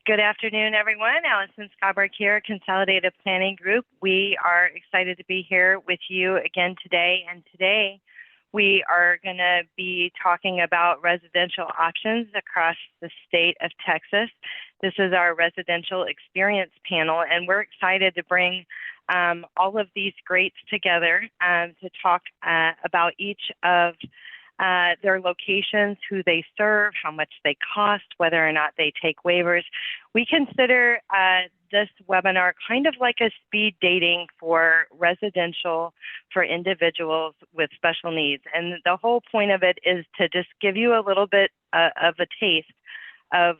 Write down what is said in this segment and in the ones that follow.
Good afternoon, everyone. Allison Scoberg here, Consolidated Planning Group. We are excited to be here with you again today. And today we are going to be talking about residential options across the state of Texas. This is our residential experience panel, and we're excited to bring all of these greats together to talk about each of their locations, who they serve, how much they cost, whether or not they take waivers. We consider this webinar kind of like a speed dating for residential for individuals with special needs. And the whole point of it is to just give you a little bit of a taste of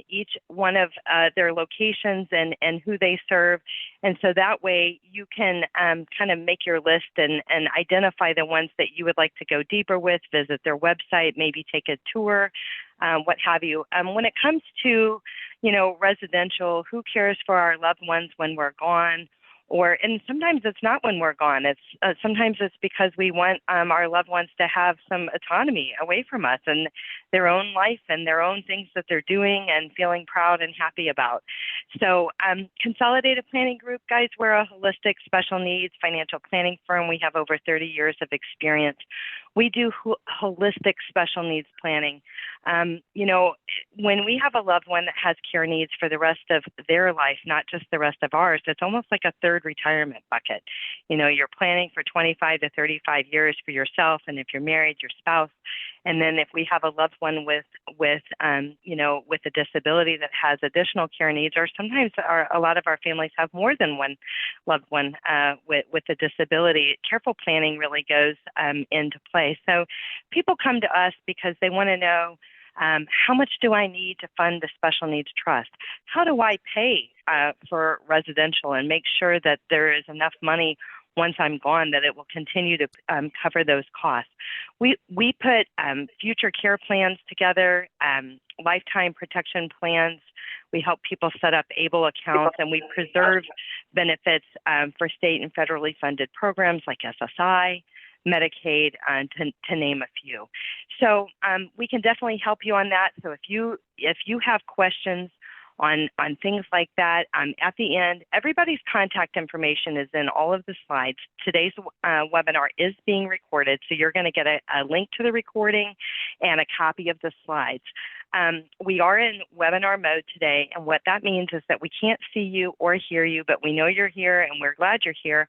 each one of their locations and who they serve. And so that way you can kind of make your list and identify the ones that you would like to go deeper with, visit their website, maybe take a tour, what have you. When it comes to, residential, who cares for our loved ones when we're gone? And sometimes it's not when we're gone. It's sometimes it's because we want our loved ones to have some autonomy away from us and their own life and their own things that they're doing and feeling proud and happy about. So Consolidated Planning Group, guys, we're a holistic special needs financial planning firm. We have over 30 years of experience. We do holistic special needs planning. When we have a loved one that has care needs for the rest of their life, not just the rest of ours, it's almost like a third retirement bucket. You're planning for 25 to 35 years for yourself, and if you're married, your spouse. And then if we have a loved one with a disability that has additional care needs, or sometimes a lot of our families have more than one loved one with a disability, careful planning really goes into play. So people come to us because they want to know, how much do I need to fund the special needs trust? How do I pay for residential and make sure that there is enough money once I'm gone that it will continue to cover those costs? We put future care plans together, lifetime protection plans. We help people set up ABLE accounts, and we preserve benefits for state and federally funded programs like SSI, Medicaid, to name a few. So we can definitely help you on that. So if you have questions on things like that, at the end, everybody's contact information is in all of the slides. Today's webinar is being recorded, so you're going to get a link to the recording and a copy of the slides. We are in webinar mode today, and what that means is that we can't see you or hear you, but we know you're here and we're glad you're here.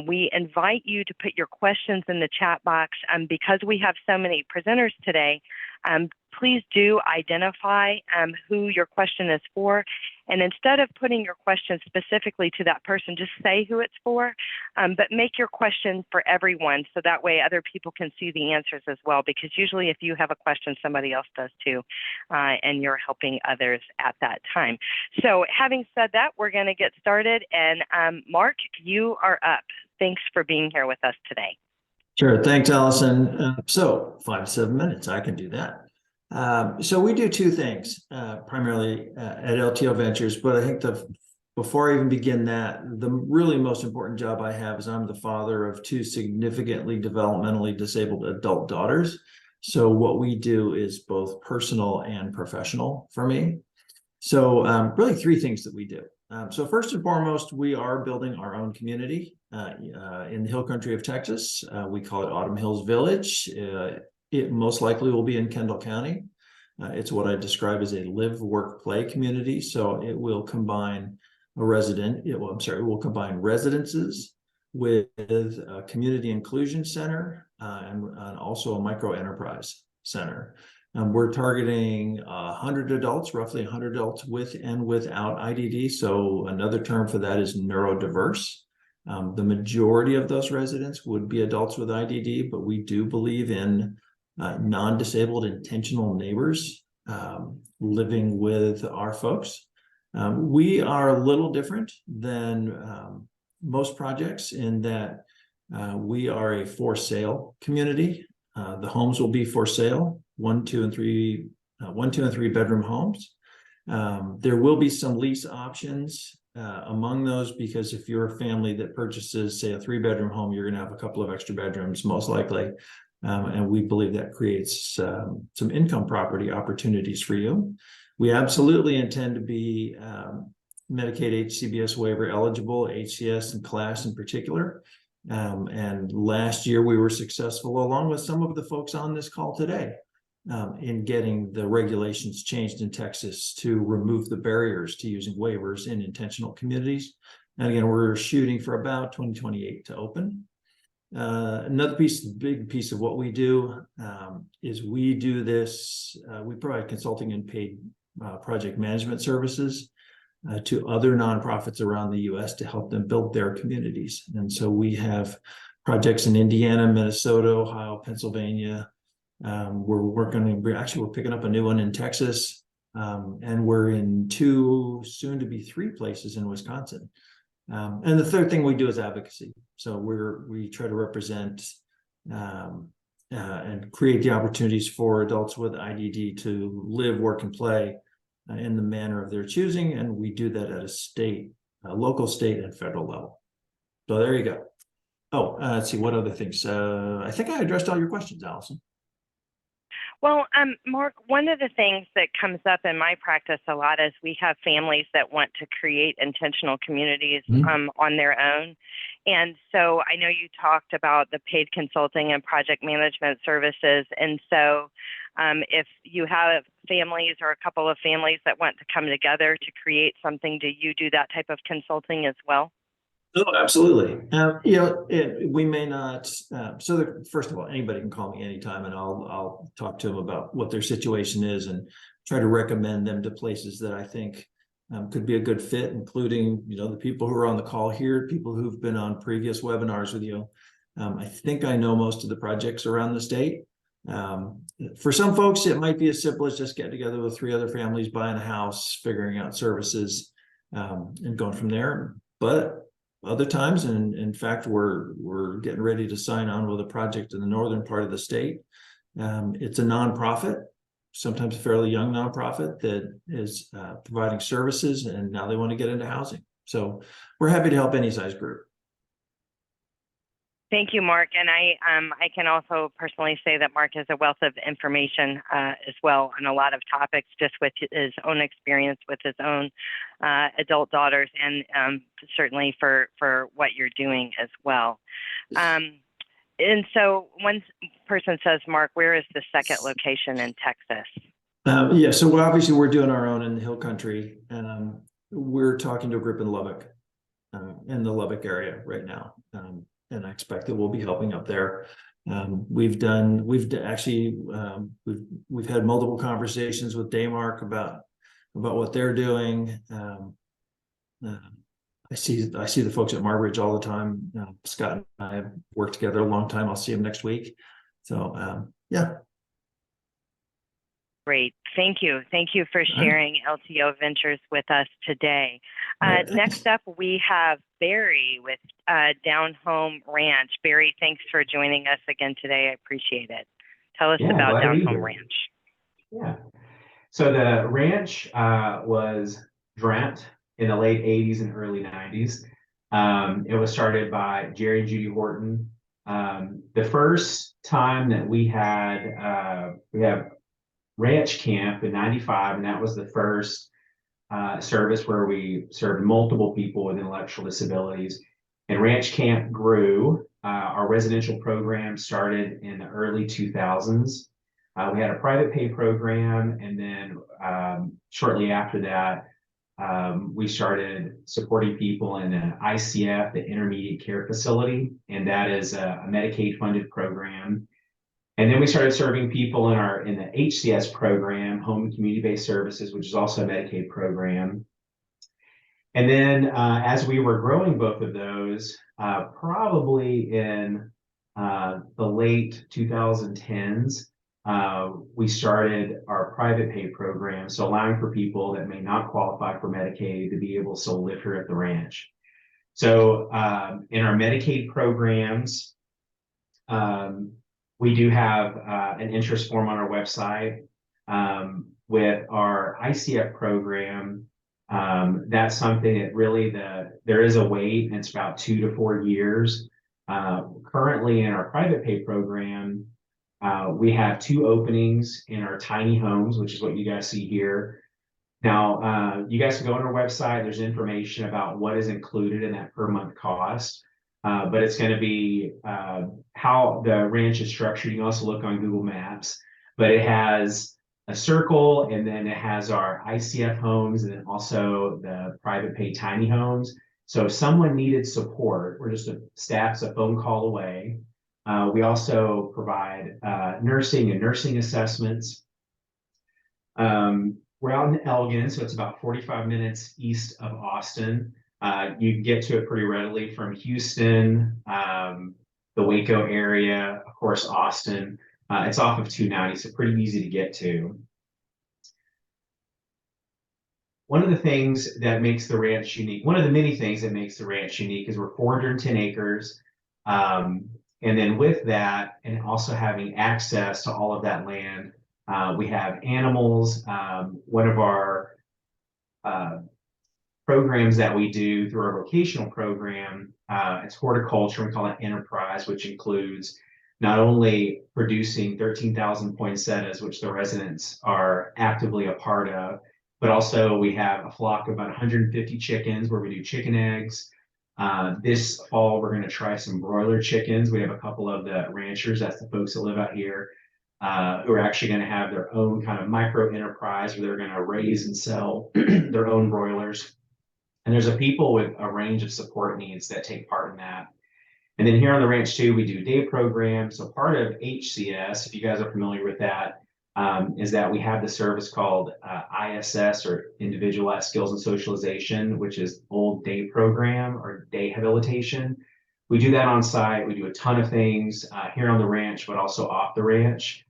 We invite you to put your questions in the chat box. Because we have so many presenters today, please do identify who your question is for. And instead of putting your question specifically to that person, just say who it's for, but make your question for everyone so that way other people can see the answers as well, because usually if you have a question, somebody else does too, and you're helping others at that time. So having said that, we're going to get started. And Mark, you are up. Thanks for being here with us today. Sure. Thanks, Allison. So 5 to 7 minutes, I can do that. So we do two things, primarily at LTO Ventures, but I think before I even begin that, the really most important job I have is I'm the father of 2 significantly developmentally disabled adult daughters. So what we do is both personal and professional for me. So really 3 things that we do. So first and foremost, we are building our own community in the hill country of Texas. We call it Autumn Hills Village. It most likely will be in Kendall County. It's what I describe as a live, work, play community. So it will combine it will combine residences with a community inclusion center and also a micro enterprise center. We're targeting 100 adults, roughly 100 adults with and without IDD. So another term for that is neurodiverse. The majority of those residents would be adults with IDD, but we do believe in non-disabled intentional neighbors living with our folks. We are a little different than most projects in that we are a for sale community. The homes will be for sale, 1, 2, and 3 bedroom homes. There will be some lease options among those, because if you're a family that purchases, say, a 3-bedroom home, you're going to have a couple of extra bedrooms, most likely. And we believe that creates some income property opportunities for you. We absolutely intend to be Medicaid HCBS waiver eligible, HCS and class in particular. And last year we were successful, along with some of the folks on this call today, in getting the regulations changed in Texas to remove the barriers to using waivers in intentional communities. And again, we're shooting for about 2028 to open. Another big piece of what we do is we do this, we provide consulting and paid project management services to other nonprofits around the US to help them build their communities. And so we have projects in Indiana, Minnesota, Ohio, Pennsylvania. We're picking up a new one in Texas. And we're in 2, soon to be 3 places in Wisconsin. And the third thing we do is advocacy. So we try to represent and create the opportunities for adults with IDD to live, work, and play in the manner of their choosing. And we do that at a local, state, and federal level. So there you go. Oh, let's see, what other things? I think I addressed all your questions, Allison. Well, Mark, one of the things that comes up in my practice a lot is we have families that want to create intentional communities on their own. And so I know you talked about the paid consulting and project management services. And so if you have families or a couple of families that want to come together to create something, do you do that type of consulting as well? Oh, absolutely. We may not. First of all, anybody can call me anytime, and I'll talk to them about what their situation is and try to recommend them to places that I think could be a good fit, including the people who are on the call here, people who've been on previous webinars with you. I think I know most of the projects around the state. For some folks, it might be as simple as just getting together with 3 other families, buying a house, figuring out services, and going from there. But other times, and in fact, we're getting ready to sign on with a project in the northern part of the state. It's a nonprofit, sometimes a fairly young nonprofit that is providing services, and now they want to get into housing. So we're happy to help any size group. Thank you, Mark. And I can also personally say that Mark has a wealth of information as well on a lot of topics, just with his own experience with his own adult daughters, and certainly for what you're doing as well. And so one person says, Mark, where is the second location in Texas? Yeah, so obviously we're doing our own in the Hill Country. We're talking to a group in Lubbock, in the Lubbock area right now. And I expect that we'll be helping up there. We've had multiple conversations with Daymark about what they're doing. I see the folks at Marbridge all the time. Scott and I have worked together a long time. I'll see him next week. So yeah. Great. Thank you. Thank you for sharing LTO Ventures with us today. Next up, we have Barry with Down Home Ranch. Barry, thanks for joining us again today. I appreciate it. Tell us about Down Home Ranch. Yeah. So the ranch was dreamt in the late 80s and early 90s. It was started by Jerry and Judy Horton. The first time that we have ranch camp in 95, and that was the first service where we served multiple people with intellectual disabilities. And ranch camp grew. Our residential program started in the early 2000s. We had a private pay program, and then shortly after that, we started supporting people in an ICF, the Intermediate Care Facility, and that is a Medicaid funded program. And then we started serving people in the HCS program, Home and Community-Based Services, which is also a Medicaid program. And then as we were growing both of those, probably in the late 2010s, we started our private pay program, so allowing for people that may not qualify for Medicaid to be able to still live here at the ranch. So in our Medicaid programs, we do have an interest form on our website. With our ICF program, that's something that really there is a wait, and it's about 2 to 4 years. Currently in our private pay program, We have 2 openings in our tiny homes, which is what you guys see here. Now, you guys can go on our website. There's information about what is included in that per month cost. But it's going to be how the ranch is structured. You can also look on Google Maps, but it has a circle, and then it has our ICF homes, and then also the private pay tiny homes. So if someone needed support, we're just staff's a phone call away. We also provide nursing and nursing assessments. We're out in Elgin, so it's about 45 minutes east of Austin. You can get to it pretty readily from Houston, the Waco area, of course, Austin. It's off of 290, so pretty easy to get to. One of the things that makes the ranch unique, one of the many things that makes the ranch unique, is we're 410 acres. And then with that, and also having access to all of that land, we have animals. One of our programs that we do through our vocational program, it's horticulture. We call it enterprise, which includes not only producing 13,000 poinsettias, which the residents are actively a part of, but also we have a flock of about 150 chickens where we do chicken eggs. This fall, we're going to try some broiler chickens. We have a couple of the ranchers, that's the folks that live out here, who are actually going to have their own kind of micro enterprise where they're going to raise and sell their own broilers. And there's a people with a range of support needs that take part in that. And then here on the ranch too, we do day programs. So part of HCS, if you guys are familiar with that, is that we have the service called ISS, or Individualized Skills and Socialization, which is old day program or day habilitation. We do that on site. We do a ton of things here on the ranch, but also off the ranch.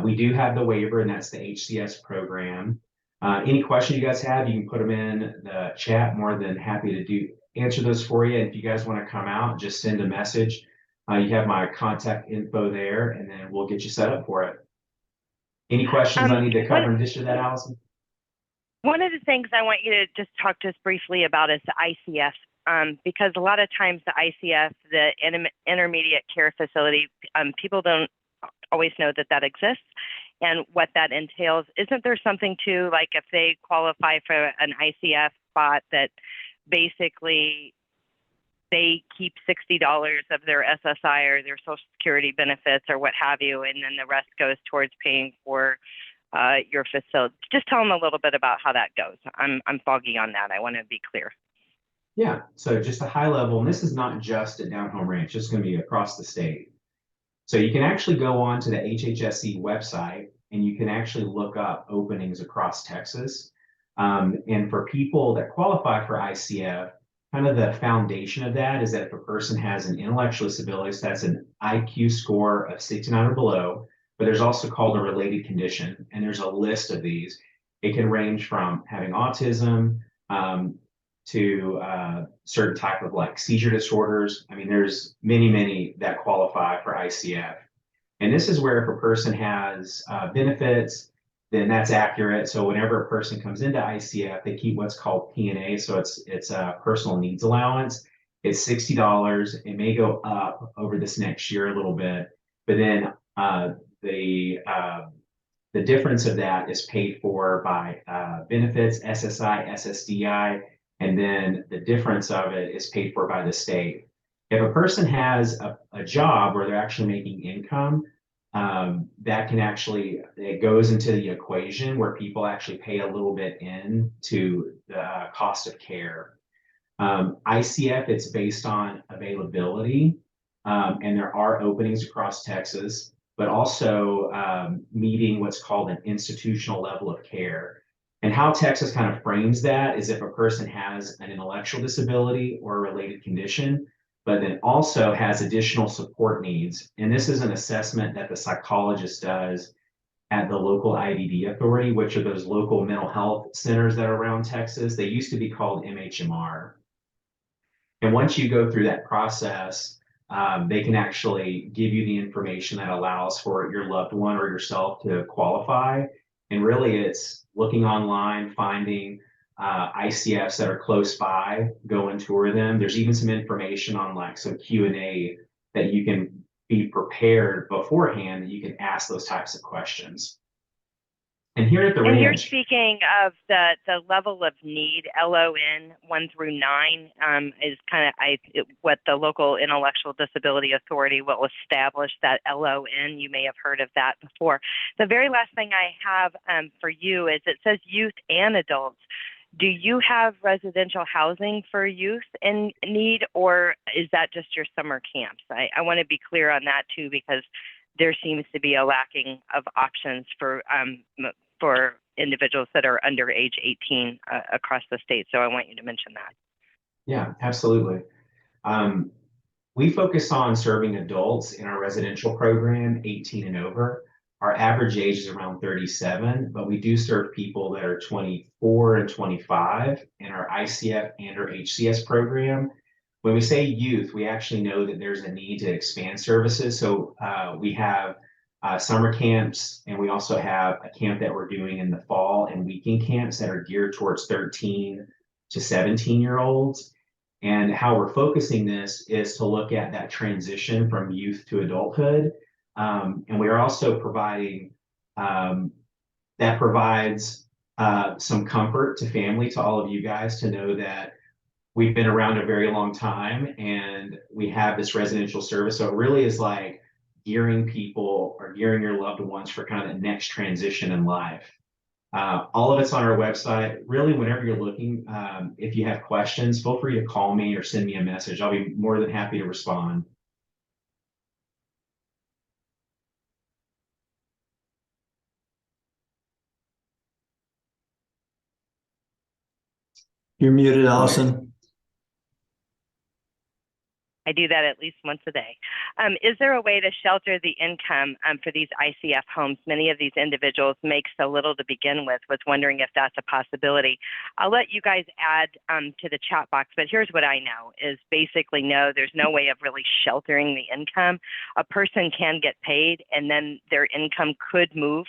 We do have the waiver, and that's the HCS program. Any questions you guys have, you can put them in the chat. More than happy to answer those for you. And if you guys want to come out, just send a message. You have my contact info there, and then we'll get you set up for it. Any questions I need to cover in addition to that, Allison? One of the things I want you to just talk to us briefly about is the ICF, because a lot of times the ICF, the intermediate care facility, people don't always know that that exists and what that entails. Isn't there something to, like, if they qualify for an ICF spot, that basically they keep $60 of their SSI or their Social Security benefits or what have you, and then the rest goes towards paying for your facility? Just tell them a little bit about how that goes. I'm foggy on that. I want to be clear. Yeah, so just a high level, and this is not just at Down Home Ranch, it's going to be across the state. So you can actually go on to the HHSC website and you can actually look up openings across Texas. And for people that qualify for ICF, kind of the foundation of that is that if a person has an intellectual disability, so that's an IQ score of 69 or below, but there's also called a related condition, and there's a list of these. It can range from having autism to certain type of like seizure disorders. I mean, there's many that qualify for ICF. And this is where if a person has benefits, then that's accurate. So whenever a person comes into ICF, they keep what's called P&A. So it's a personal needs allowance. It's $60. It may go up over this next year a little bit, but then the difference of that is paid for by benefits, SSI, SSDI, and then the difference of it is paid for by the state. If a person has a job where they're actually making income, that can actually, it goes into the equation where people actually pay a little bit in to the cost of care. ICF, it's based on availability, and there are openings across Texas, but also meeting what's called an institutional level of care. And how Texas kind of frames that is if a person has an intellectual disability or a related condition, but then also has additional support needs. And this is an assessment that the psychologist does at the local IDD authority, which are those local mental health centers that are around Texas. They used to be called MHMR. And once you go through that process, they can actually give you the information that allows for your loved one or yourself to qualify. And really it's looking online, finding ICFs that are close by, go and tour them. There's even some information on like some Q&A that you can be prepared beforehand that you can ask those types of questions. And here at the And you're ranch, speaking of the level of need, LON 1 through 9, is kind of what the local intellectual disability authority will establish, that LON. You may have heard of that before. The very last thing I have for you is it says youth and adults. Do you have residential housing for youth in need, or is that just your summer camps? I want to be clear on that too, because there seems to be a lacking of options for individuals that are under age 18 across the state. So I want you to mention that. Yeah, absolutely. We focus on serving adults in our residential program, 18 and over. Our average age is around 37, but we do serve people that are 24 and 25 in our ICF and our HCS program. When we say youth, we actually know that there's a need to expand services. So we have summer camps, and we also have a camp that we're doing in the fall and weekend camps that are geared towards 13 to 17-year-olds. And how we're focusing this is to look at that transition from youth to adulthood. And we are also providing, that provides some comfort to family, to all of you guys, to know that we've been around a very long time and we have this residential service. So it really is like gearing people or gearing your loved ones for kind of the next transition in life. All of it's on our website. Really, whenever you're looking, if you have questions, feel free to call me or send me a message. I'll be more than happy to respond. You're muted, Allison. I do that at least once a day. Is there a way to shelter the income for these ICF homes? Many of these individuals make so little to begin with. Was wondering if that's a possibility. I'll let you guys add to the chat box, but here's what I know is basically no, there's no way of really sheltering the income. A person can get paid and then their income could move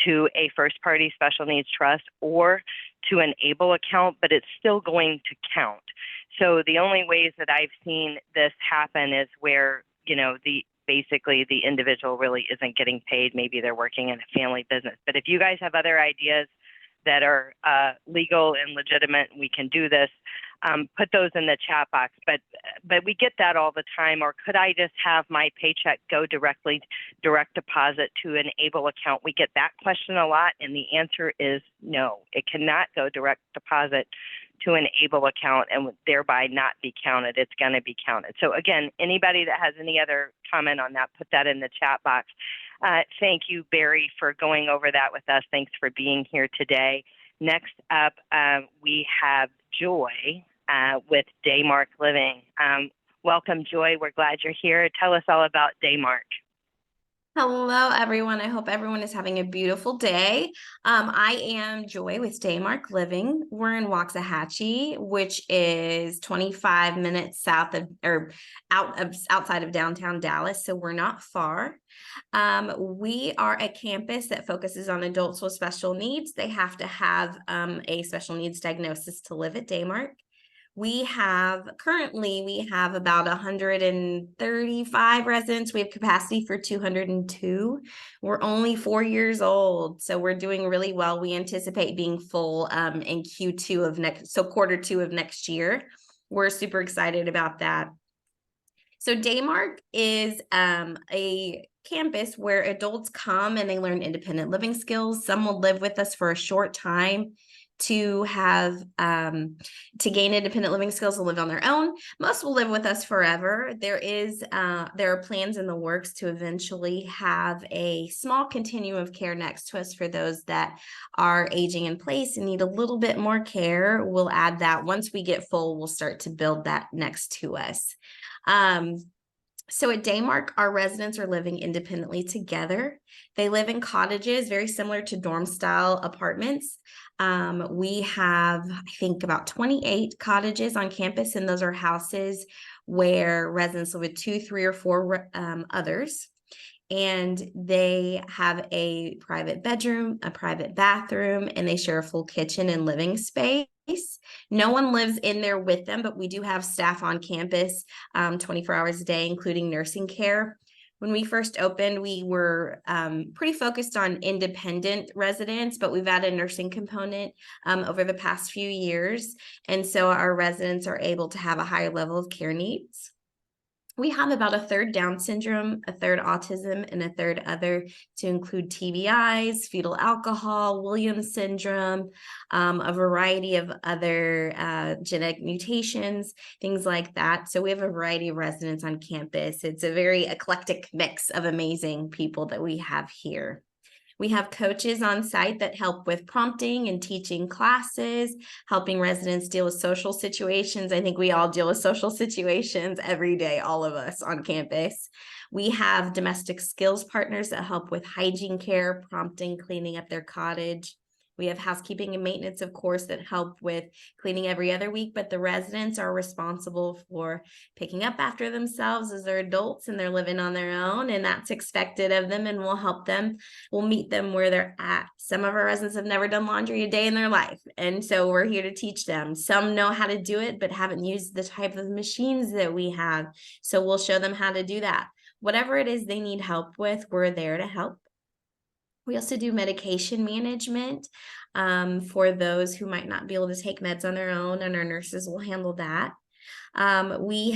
to a first party special needs trust or to an ABLE account, but it's still going to count. So the only ways that I've seen this happen is where, you know, basically the individual really isn't getting paid. Maybe they're working in a family business. But if you guys have other ideas that are legal and legitimate, we can do this. Put those in the chat box. But we get that all the time. Or could I just have my paycheck go direct deposit to an ABLE account? We get that question a lot, and the answer is no. It cannot go direct deposit to an ABLE account and thereby not be counted. It's going to be counted. So again, anybody that has any other comment on that, put that in the chat box. Thank you, Barry, for going over that with us. Thanks for being here today. Next up, we have Joy with Daymark Living. Welcome, Joy. We're glad you're here. Tell us all about Daymark. Hello, everyone. I hope everyone is having a beautiful day. I am Joy with Daymark Living. We're in Waxahachie, which is 25 minutes south of or outside of downtown Dallas, so we're not far. We are a campus that focuses on adults with special needs. They have to have a special needs diagnosis to live at Daymark. Currently we have about 135 residents. We have capacity for 202. We're only 4 years old, so we're doing really well. We anticipate being full in quarter two of next year. We're super excited about that. So Daymark is a campus where adults come and they learn independent living skills. Some will live with us for a short time to have to gain independent living skills and live on their own. Most will live with us forever. There are plans in the works to eventually have a small continuum of care next to us for those that are aging in place and need a little bit more care. We'll add that. Once we get full, we'll start to build that next to us. So at Daymark, our residents are living independently together. They live in cottages, very similar to dorm-style apartments. We have, I think, about 28 cottages on campus, and those are houses where residents live with 2, 3, or 4 others. And they have a private bedroom, a private bathroom, and they share a full kitchen and living space. No one lives in there with them, but we do have staff on campus 24 hours a day, including nursing care. When we first opened, we were pretty focused on independent residents, but we've added a nursing component over the past few years. And so our residents are able to have a higher level of care needs. We have about a third Down syndrome, a third autism, and a third other, to include TBIs, fetal alcohol, Williams syndrome, a variety of other genetic mutations, things like that. So we have a variety of residents on campus. It's a very eclectic mix of amazing people that we have here. We have coaches on site that help with prompting and teaching classes, helping residents deal with social situations. I think we all deal with social situations every day, all of us on campus. We have domestic skills partners that help with hygiene care, prompting, cleaning up their cottage. We have housekeeping and maintenance, of course, that help with cleaning every other week, but the residents are responsible for picking up after themselves as they're adults and they're living on their own, and that's expected of them, and we'll help them. We'll meet them where they're at. Some of our residents have never done laundry a day in their life, and so we're here to teach them. Some know how to do it, but haven't used the type of machines that we have, so we'll show them how to do that. Whatever it is they need help with, we're there to help. We also do medication management for those who might not be able to take meds on their own, and our nurses will handle that. We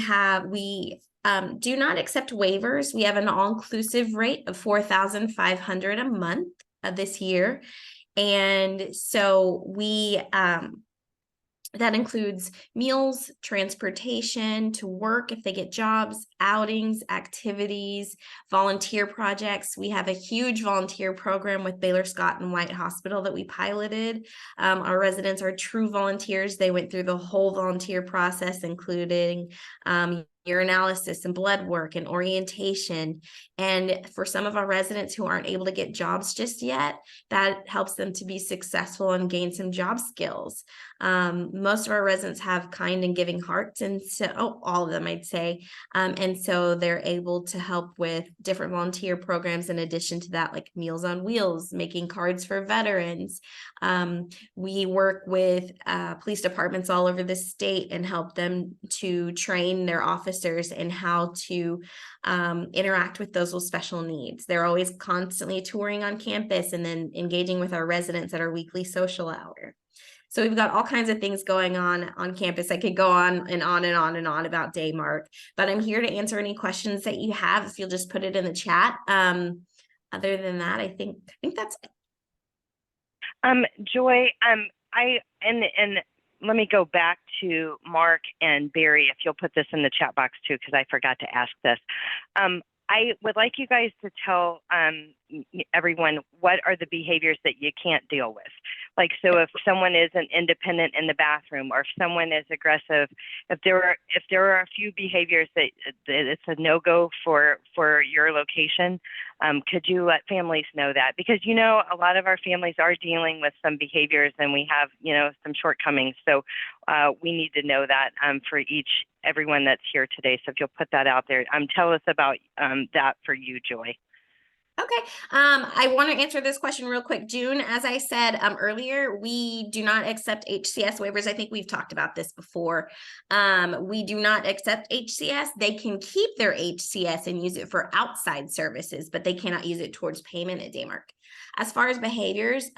do not accept waivers. We have an all-inclusive rate of $4,500 a month this year. And so we that includes meals, transportation to work if they get jobs, outings, activities, volunteer projects. We have a huge volunteer program with Baylor Scott and White Hospital that we piloted. Our residents are true volunteers. They went through the whole volunteer process, including urinalysis and blood work and orientation. And for some of our residents who aren't able to get jobs just yet, that helps them to be successful and gain some job skills. Most of our residents have kind and giving hearts, and so all of them, I'd say. And so they're able to help with different volunteer programs in addition to that, like Meals on Wheels, making cards for veterans. We work with police departments all over the state and help them to train their officers in how to interact with those with special needs. They're always constantly touring on campus and then engaging with our residents at our weekly social hour. So we've got all kinds of things going on campus. I could go on and on and on and on about Daymark, but I'm here to answer any questions that you have if you'll just put it in the chat. Other than that, I think that's it. Joy, let me go back to Mark and Barry, if you'll put this in the chat box too, because I forgot to ask this. I would like you guys to tell everyone what are the behaviors that you can't deal with. Like, so if someone isn't independent in the bathroom, or if someone is aggressive, if there are a few behaviors that it's a no-go for your location, could you let families know that? Because, you know, a lot of our families are dealing with some behaviors, and we have, you know, some shortcomings. So we need to know that for everyone that's here today. So if you'll put that out there, tell us about that for you, Joy. Okay. I want to answer this question real quick. June, as I said earlier, we do not accept HCS waivers. I think we've talked about this before. We do not accept HCS. They can keep their HCS and use it for outside services, but they cannot use it towards payment at Daymark. As far as behaviors,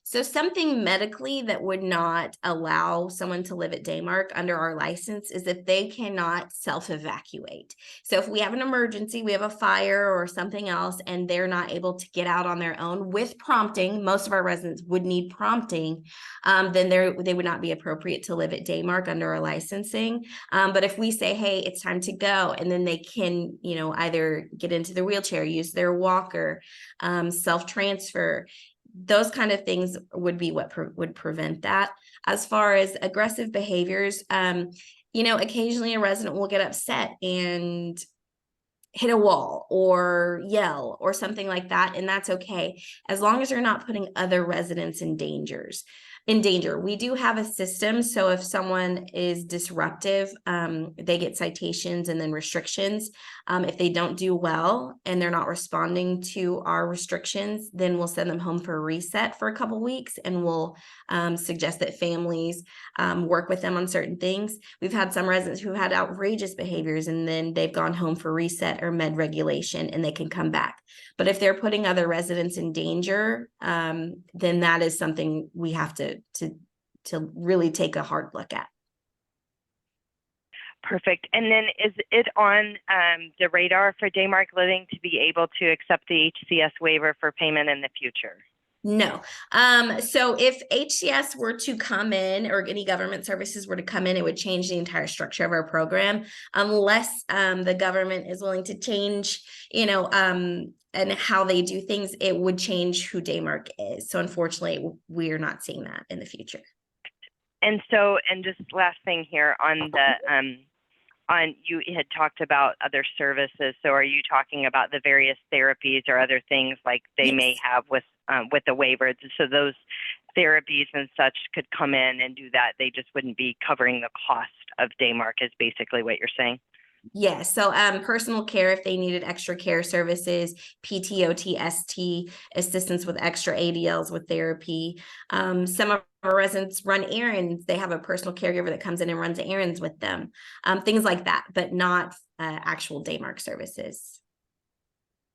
so something medically that would not allow someone to live at Daymark under our license is that they cannot self-evacuate. So if we have an emergency, we have a fire or something else, and they're not able to get out on their own with prompting, most of our residents would need prompting, then they would not be appropriate to live at Daymark under our licensing. But if we say, hey, it's time to go, and then they can, you know, either get into their wheelchair, use their walker, self-transfer, those kind of things would be what would prevent that. As far as aggressive behaviors, you know, occasionally a resident will get upset and hit a wall or yell or something like that, and that's okay, as long as you're not putting other residents in dangers. In danger. We do have a system. So if someone is disruptive, they get citations and then restrictions. If they don't do well and they're not responding to our restrictions, then we'll send them home for a reset for a couple weeks, and we'll suggest that families work with them on certain things. We've had some residents who had outrageous behaviors, and then they've gone home for reset or med regulation, and they can come back. But if they're putting other residents in danger, then that is something we have to really take a hard look at. Perfect. And then is it on the radar for Daymark Living to be able to accept the HCS waiver for payment in the future? No. So if HCS were to come in, or any government services were to come in, it would change the entire structure of our program, unless the government is willing to change, and how they do things. It would change who Daymark is. So unfortunately, we're not seeing that in the future. And so, and just last thing here on the you had talked about other services. So are you talking about the various therapies or other things like they may have with the waiver? So those therapies and such could come in and do that. They just wouldn't be covering the cost of Daymark, is basically what you're saying. Yeah, so personal care, if they needed extra care services, PTOT, assistance with extra ADLs with therapy. Some of our residents run errands. They have a personal caregiver that comes in and runs errands with them. Things like that, but not actual Daymark services.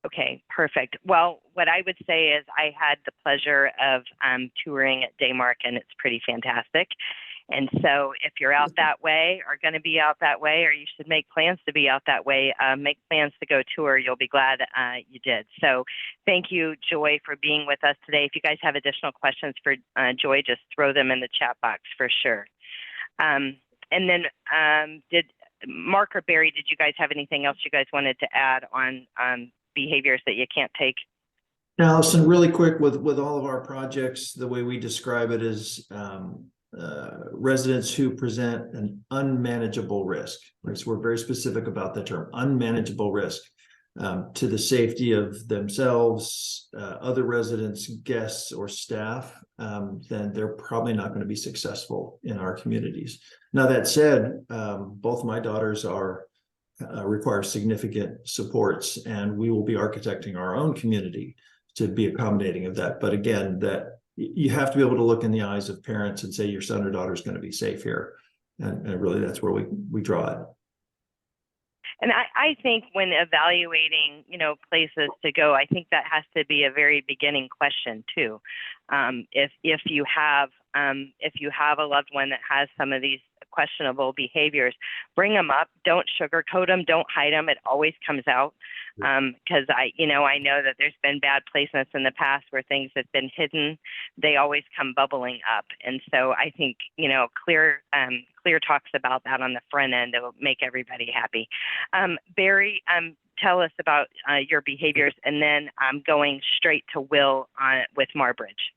Okay, perfect. Well, what I would say is I had the pleasure of touring at Daymark, and it's pretty fantastic. And so if you're out that way, or going to be out that way, or you should make plans to be out that way, make plans to go tour. You'll be glad you did. So thank you, Joy, for being with us today. If you guys have additional questions for Joy, just throw them in the chat box for sure. And then did Mark or Barry, did you guys have anything else you guys wanted to add on behaviors that you can't take? Allison, really quick, with all of our projects, the way we describe it is residents who present an unmanageable risk. Right? So we're very specific about the term unmanageable risk to the safety of themselves, other residents, guests, or staff. Then they're probably not going to be successful in our communities. Now, that said, both my daughters require significant supports, and we will be architecting our own community to be accommodating of that. But again, that you have to be able to look in the eyes of parents and say your son or daughter is going to be safe here. And really, that's where we draw it. And I think when evaluating, places to go, I think that has to be a very beginning question too. If you have a loved one that has some of these questionable behaviors, bring them up. Don't sugarcoat them. Don't hide them. It always comes out. Because I know that there's been bad placements in the past where things have been hidden. They always come bubbling up. And so I think, clear talks about that on the front end will make everybody happy. Barry, tell us about your behaviors, and then I'm going straight to Will with Marbridge.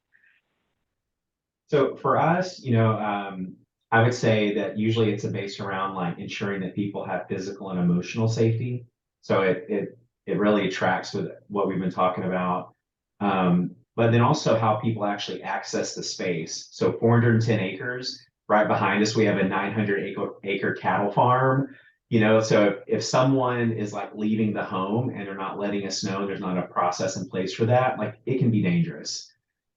So for us, I would say that usually it's based around like ensuring that people have physical and emotional safety. So it really tracks with what we've been talking about. But then also how people actually access the space. So 410 acres, right behind us, we have a 900 acre cattle farm. So if someone is like leaving the home and they're not letting us know, there's not a process in place for that, like it can be dangerous.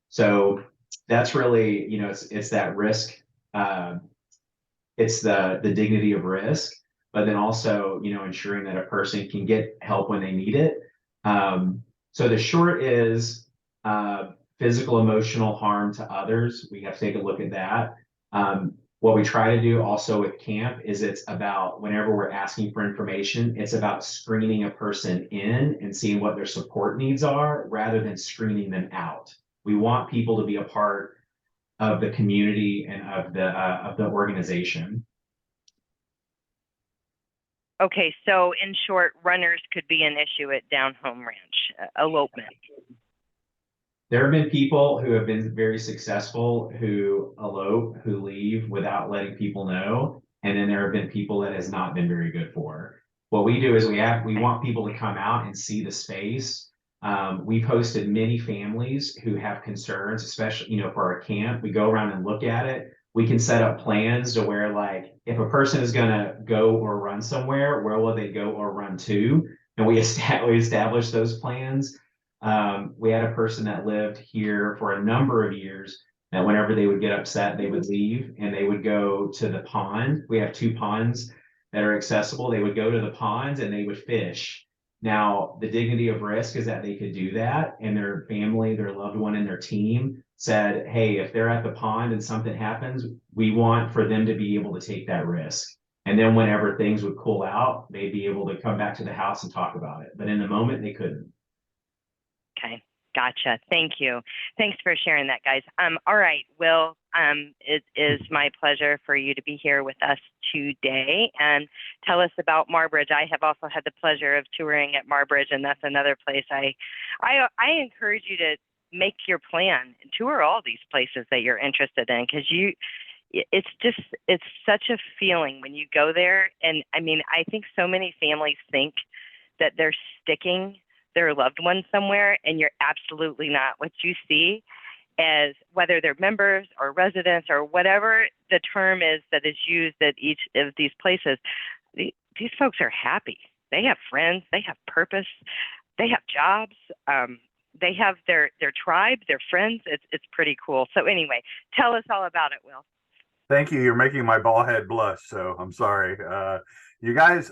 So that's really, it's that risk. It's the dignity of risk, but then also, ensuring that a person can get help when they need it. So the short is physical, emotional harm to others. We have to take a look at that. What we try to do also with camp is it's about whenever we're asking for information, it's about screening a person in and seeing what their support needs are rather than screening them out. We want people to be a part of the community and of the organization. Okay, so in short, runners could be an issue at Down Home Ranch, elopement. There have been people who have been very successful who elope, who leave without letting people know. And then there have been people that has not been very good for. What we do is we want people to come out and see the space We've hosted many families who have concerns, especially, for our camp. We go around and look at it. We can set up plans to where, like, if a person is going to go or run somewhere, where will they go or run to? And we establish those plans. We had a person that lived here for a number of years that whenever they would get upset, they would leave and they would go to the pond. We have 2 ponds that are accessible. They would go to the ponds and they would fish. Now, the dignity of risk is that they could do that, and their family, their loved one, and their team said, hey, if they're at the pond and something happens, we want for them to be able to take that risk. And then whenever things would cool out, they'd be able to come back to the house and talk about it. But in the moment, they couldn't. Okay, gotcha. Thank you. Thanks for sharing that, guys. All right, Will, it is my pleasure for you to be here with us today and tell us about Marbridge. I have also had the pleasure of touring at Marbridge, and that's another place I encourage you to make your plan and tour all these places that you're interested in, because it's such a feeling when you go there. And I mean, I think so many families think that they're sticking their loved one somewhere, and you're absolutely not. What you see as whether they're members or residents or whatever the term is that is used at each of these places, these folks are happy. They have friends, they have purpose, they have jobs, they have their tribe, their friends. It's pretty cool. So anyway, tell us all about it, Will. Thank you. You're making my bald head blush, so I'm sorry. You guys,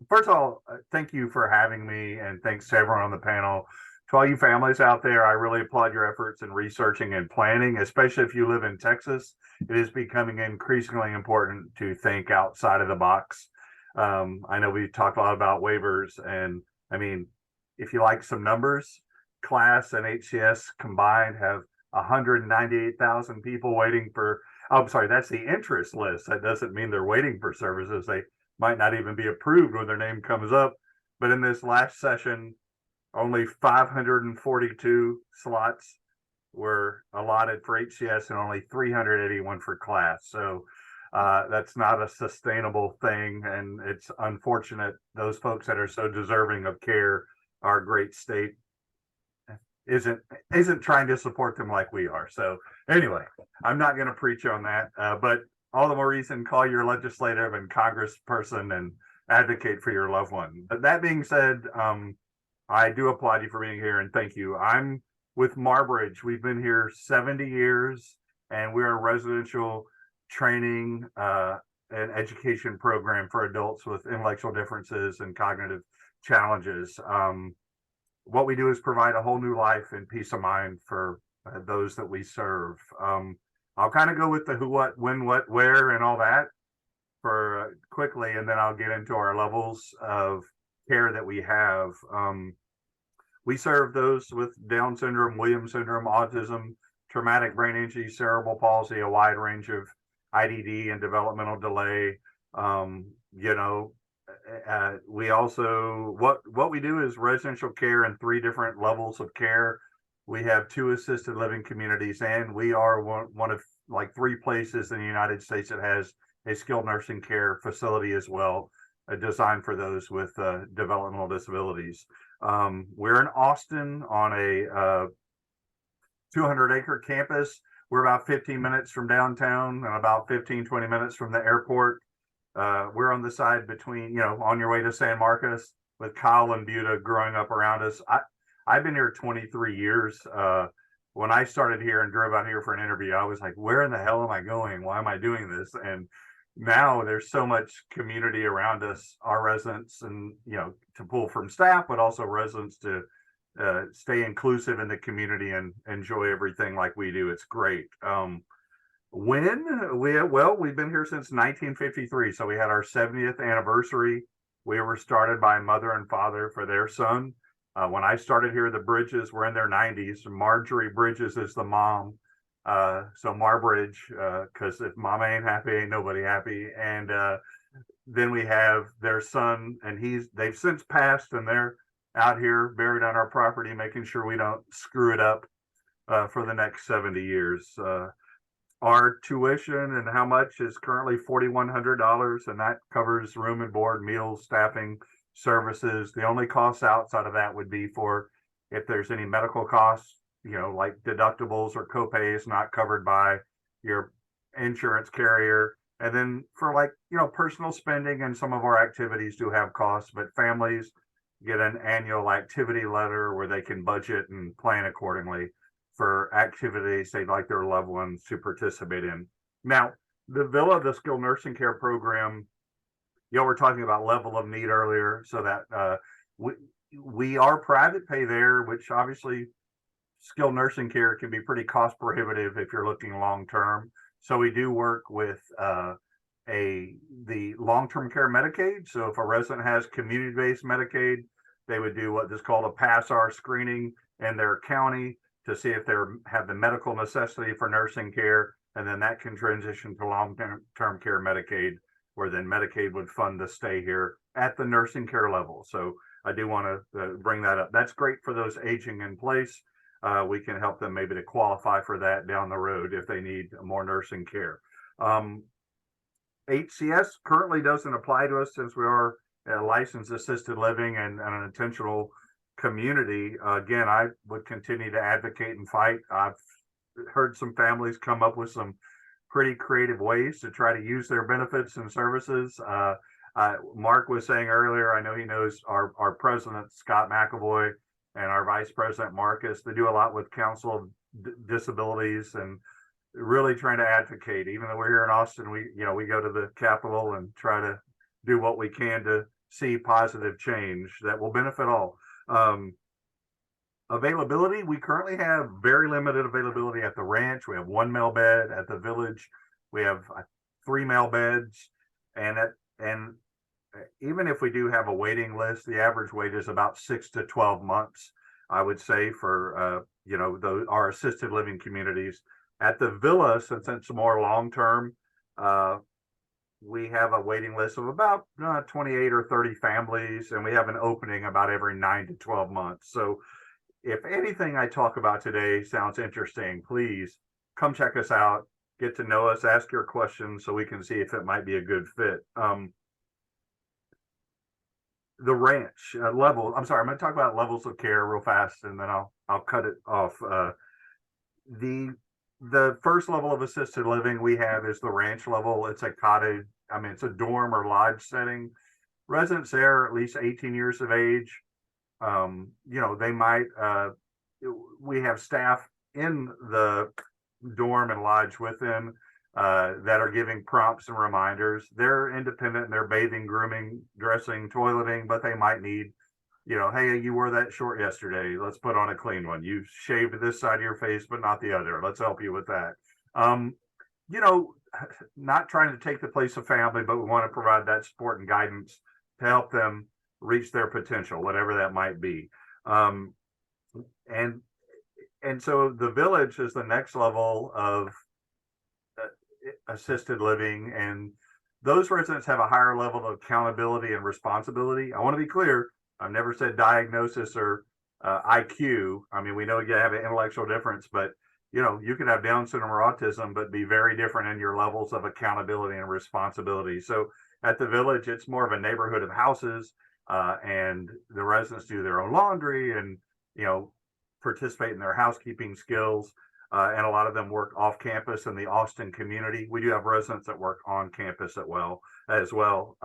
first of all, thank you for having me, and thanks to everyone on the panel. To all you families out there, I really applaud your efforts in researching and planning, especially if you live in Texas. It is becoming increasingly important to think outside of the box. I know we talked a lot about waivers, and I mean, if you like some numbers, class and HCS combined have 198,000 people waiting for, I'm sorry, that's the interest list. That doesn't mean they're waiting for services. They might not even be approved when their name comes up. But in this last session, only 542 slots were allotted for HCS and only 381 for class. So that's not a sustainable thing. And it's unfortunate those folks that are so deserving of care, our great state isn't trying to support them like we are. So anyway, I'm not going to preach on that, but all the more reason, call your legislative and congressperson and advocate for your loved one. But that being said, I do applaud you for being here, and thank you. I'm with Marbridge. We've been here 70 years, and we're a residential training and education program for adults with intellectual differences and cognitive challenges. What we do is provide a whole new life and peace of mind for those that we serve. I'll kind of go with the who, what, when, what, where, and all that for quickly, and then I'll get into our levels of care that we have. We serve those with Down syndrome, Williams syndrome, autism, traumatic brain injury, cerebral palsy, a wide range of IDD and developmental delay. We also, what we do is residential care in 3 different levels of care. We have 2 assisted living communities, and we are one of like 3 places in the United States that has a skilled nursing care facility as well, designed for those with developmental disabilities. We're in Austin on a 200-acre campus. We're about 15 minutes from downtown and about 15-20 minutes from the airport. We're on the side between, on your way to San Marcos, with Kyle and Buda growing up around us. I've been here 23 years. When I started here and drove out here for an interview, I was like, where in the hell am I going? Why am I doing this? And now there's so much community around us, our residents, and, to pull from staff, but also residents to stay inclusive in the community and enjoy everything like we do. It's great. We've been here since 1953. So we had our 70th anniversary. We were started by mother and father for their son. When I started here, the Bridges were in their 90s. Marjorie Bridges is the mom. So Marbridge, because if mama ain't happy, ain't nobody happy. And then we have their son, and they've since passed, and they're out here buried on our property, making sure we don't screw it up for the next 70 years. Our tuition and how much is currently $4,100, and that covers room and board, meals, staffing, services. The only costs outside of that would be for if there's any medical costs, like deductibles or copays not covered by your insurance carrier. And then for personal spending, and some of our activities do have costs, but families get an annual activity letter where they can budget and plan accordingly for activities they'd like their loved ones to participate in. Now, the skilled nursing care program, we're talking about level of need earlier, so that we are private pay there, which obviously skilled nursing care can be pretty cost prohibitive if you're looking long term. So we do work with the long-term care Medicaid. So if a resident has community-based Medicaid, they would do what is called a pass-R screening in their county to see if they have the medical necessity for nursing care, and then that can transition to long-term care Medicaid, where then Medicaid would fund the stay here at the nursing care level. So I do want to bring that up. That's great for those aging in place. We can help them maybe to qualify for that down the road if they need more nursing care. HCS currently doesn't apply to us since we are a licensed assisted living and an intentional community. Again, I would continue to advocate and fight. I've heard some families come up with some pretty creative ways to try to use their benefits and services. Mark was saying earlier, I know he knows our president, Scott McAvoy, and our vice president, Marcus. They do a lot with Council of Disabilities and really trying to advocate. Even though we're here in Austin, we go to the Capitol and try to do what we can to see positive change that will benefit all. Availability, we currently have very limited availability at the ranch. We have 1 male bed. At the village, we have 3 male beds, and even if we do have a waiting list, the average wait is about 6 to 12 months, I would say, for our assisted living communities. At the villa, since it's more long term, we have a waiting list of about 28 or 30 families, and we have an opening about every 9 to 12 months. So if anything I talk about today sounds interesting, please come check us out, get to know us, ask your questions so we can see if it might be a good fit. The ranch level, I'm sorry, I'm going to talk about levels of care real fast, and then I'll cut it off. The first level of assisted living we have is the ranch level. It's a cottage, it's a dorm or lodge setting. Residents there are at least 18 years of age. They might, we have staff in the dorm and lodge with them that are giving prompts and reminders. They're independent in their bathing, grooming, dressing, toileting, but they might need, hey, you wore that short yesterday. Let's put on a clean one. You shaved this side of your face, but not the other. Let's help you with that. Not trying to take the place of family, but we want to provide that support and guidance to help them reach their potential, whatever that might be. And so the village is the next level of assisted living, and those residents have a higher level of accountability and responsibility. I want to be clear, I've never said diagnosis or IQ. We know you have an intellectual difference, but you can have Down syndrome or autism, but be very different in your levels of accountability and responsibility. So at the village, it's more of a neighborhood of houses, and the residents do their own laundry and participate in their housekeeping skills. And a lot of them work off campus in the Austin community. We do have residents that work on campus as well.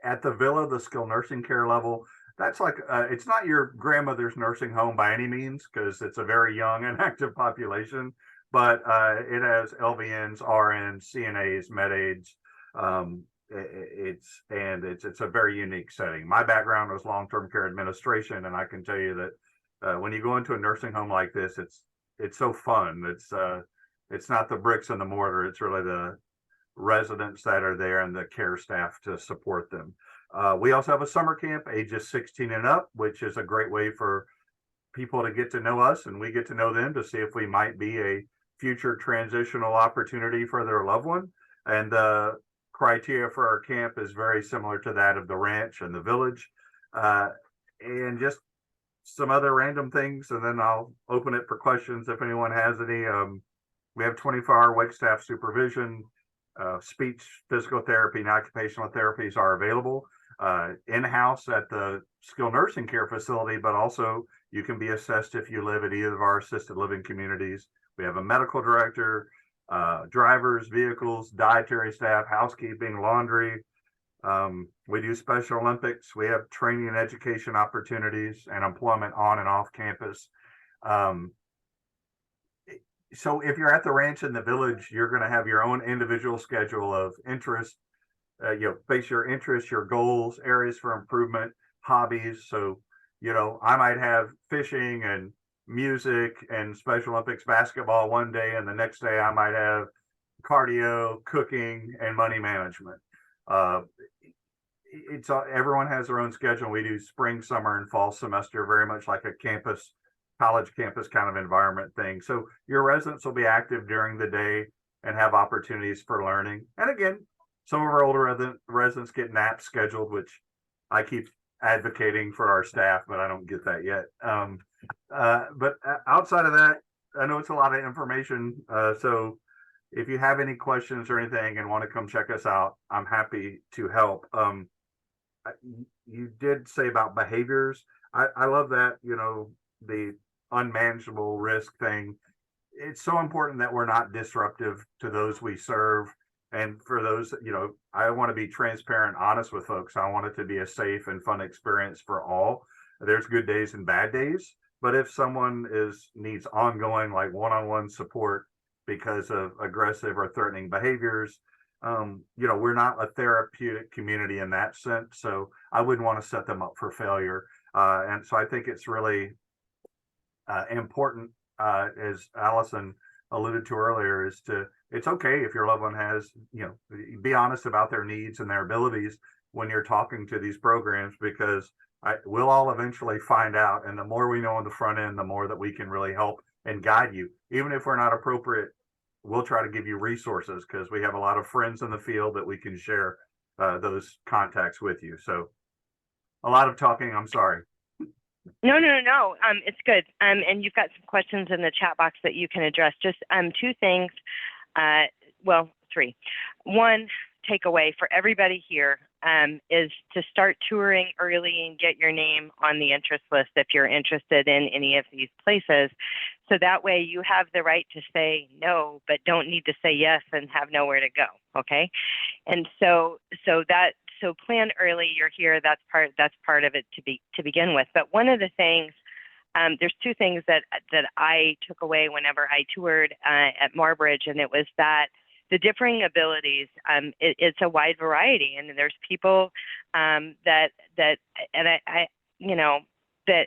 At the villa, the skilled nursing care level, that's like, it's not your grandmother's nursing home by any means, because it's a very young and active population, but it has LVNs, RNs, CNAs, med aids. It's a very unique setting. My background was long-term care administration, and I can tell you that when you go into a nursing home like this, it's so fun. It's not the bricks and the mortar. It's really the residents that are there and the care staff to support them. We also have a summer camp, ages 16 and up, which is a great way for people to get to know us, and we get to know them to see if we might be a future transitional opportunity for their loved one. And the criteria for our camp is very similar to that of the ranch and the village. And just some other random things, and then I'll open it for questions if anyone has any. We have 24-hour wake staff supervision. Speech, physical therapy, and occupational therapies are available. in-house at the skilled nursing care facility, but also you can be assessed if you live at either of our assisted living communities. We have a medical director, drivers, vehicles, dietary staff, housekeeping, laundry. We do Special Olympics. We have training and education opportunities and employment on and off campus. So if you're at the ranch in the village, you're going to have your own individual schedule of interest, base your interests, your goals, areas for improvement, hobbies. So, I might have fishing and music and Special Olympics basketball one day, and the next day I might have cardio, cooking, and money management. Everyone has their own schedule. We do spring, summer, and fall semester, very much like a college campus kind of environment thing. So your residents will be active during the day and have opportunities for learning. And again, some of our older residents get naps scheduled, which I keep advocating for our staff, but I don't get that yet. But outside of that, I know it's a lot of information. So if you have any questions or anything and want to come check us out, I'm happy to help. You did say about behaviors. I love that, the unmanageable risk thing. It's so important that we're not disruptive to those we serve. And for those, I want to be transparent, honest with folks. I want it to be a safe and fun experience for all. There's good days and bad days, but if someone needs ongoing, like one-on-one support because of aggressive or threatening behaviors, we're not a therapeutic community in that sense. So I wouldn't want to set them up for failure. And so I think it's really important, as Allison alluded to earlier, it's okay if your loved one has, be honest about their needs and their abilities when you're talking to these programs, because we'll all eventually find out. And the more we know on the front end, the more that we can really help and guide you. Even if we're not appropriate, we'll try to give you resources, because we have a lot of friends in the field that we can share those contacts with you. So a lot of talking, I'm sorry. No. It's good. And you've got some questions in the chat box that you can address. Just two things. Three. One takeaway for everybody here is to start touring early and get your name on the interest list if you're interested in any of these places. So that way you have the right to say no, but don't need to say yes and have nowhere to go. Okay. And so plan early. You're here. That's part of it to begin with. But one of the things, there's two things that I took away whenever I toured at Marbridge, and it was that the differing abilities, it's a wide variety, and there's people that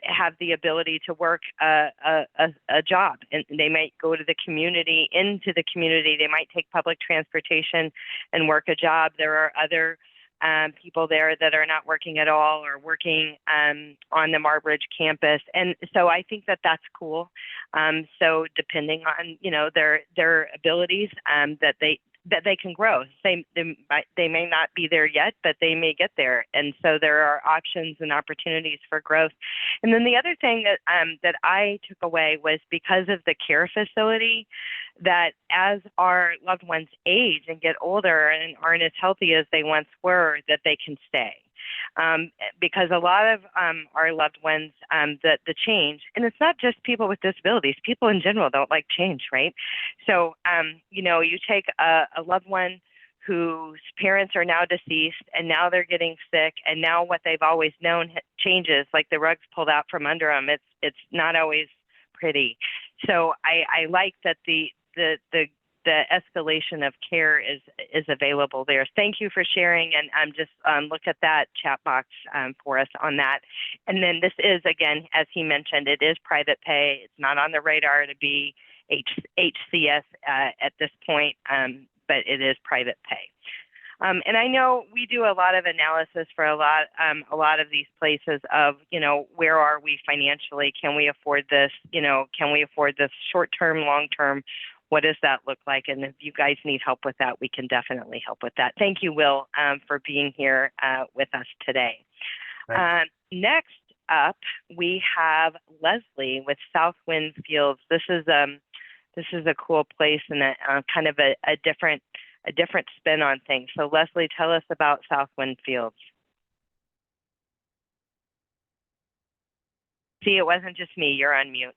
have the ability to work a job, and they might go to the community, they might take public transportation and work a job. There are other people there that are not working at all or working on the Marbridge campus. And so I think that that's cool. So depending on, their abilities that they can grow. They may not be there yet, but they may get there. And so there are options and opportunities for growth. And then the other thing that I took away was, because of the care facility, that as our loved ones age and get older and aren't as healthy as they once were, that they can stay. Because a lot of our loved ones, the change, and it's not just people with disabilities, people in general don't like change, right? So, you take a loved one whose parents are now deceased, and now they're getting sick, and now what they've always known changes, like the rug's pulled out from under them. It's not always pretty. So I like that the escalation of care is available there. Thank you for sharing, and just look at that chat box for us on that. And then this is, again, as he mentioned, it is private pay. It's not on the radar to be HCS at this point, but it is private pay. And I know we do a lot of analysis for a lot of these places of, where are we financially? Can we afford this? Can we afford this short-term, long-term? What does that look like? And if you guys need help with that, we can definitely help with that. Thank you, Will, for being here with us today. Next up, we have Leslie with Southwind Fields. This is a cool place and a kind of a different spin on things. So Leslie, tell us about Southwind Fields. See, it wasn't just me. You're on mute.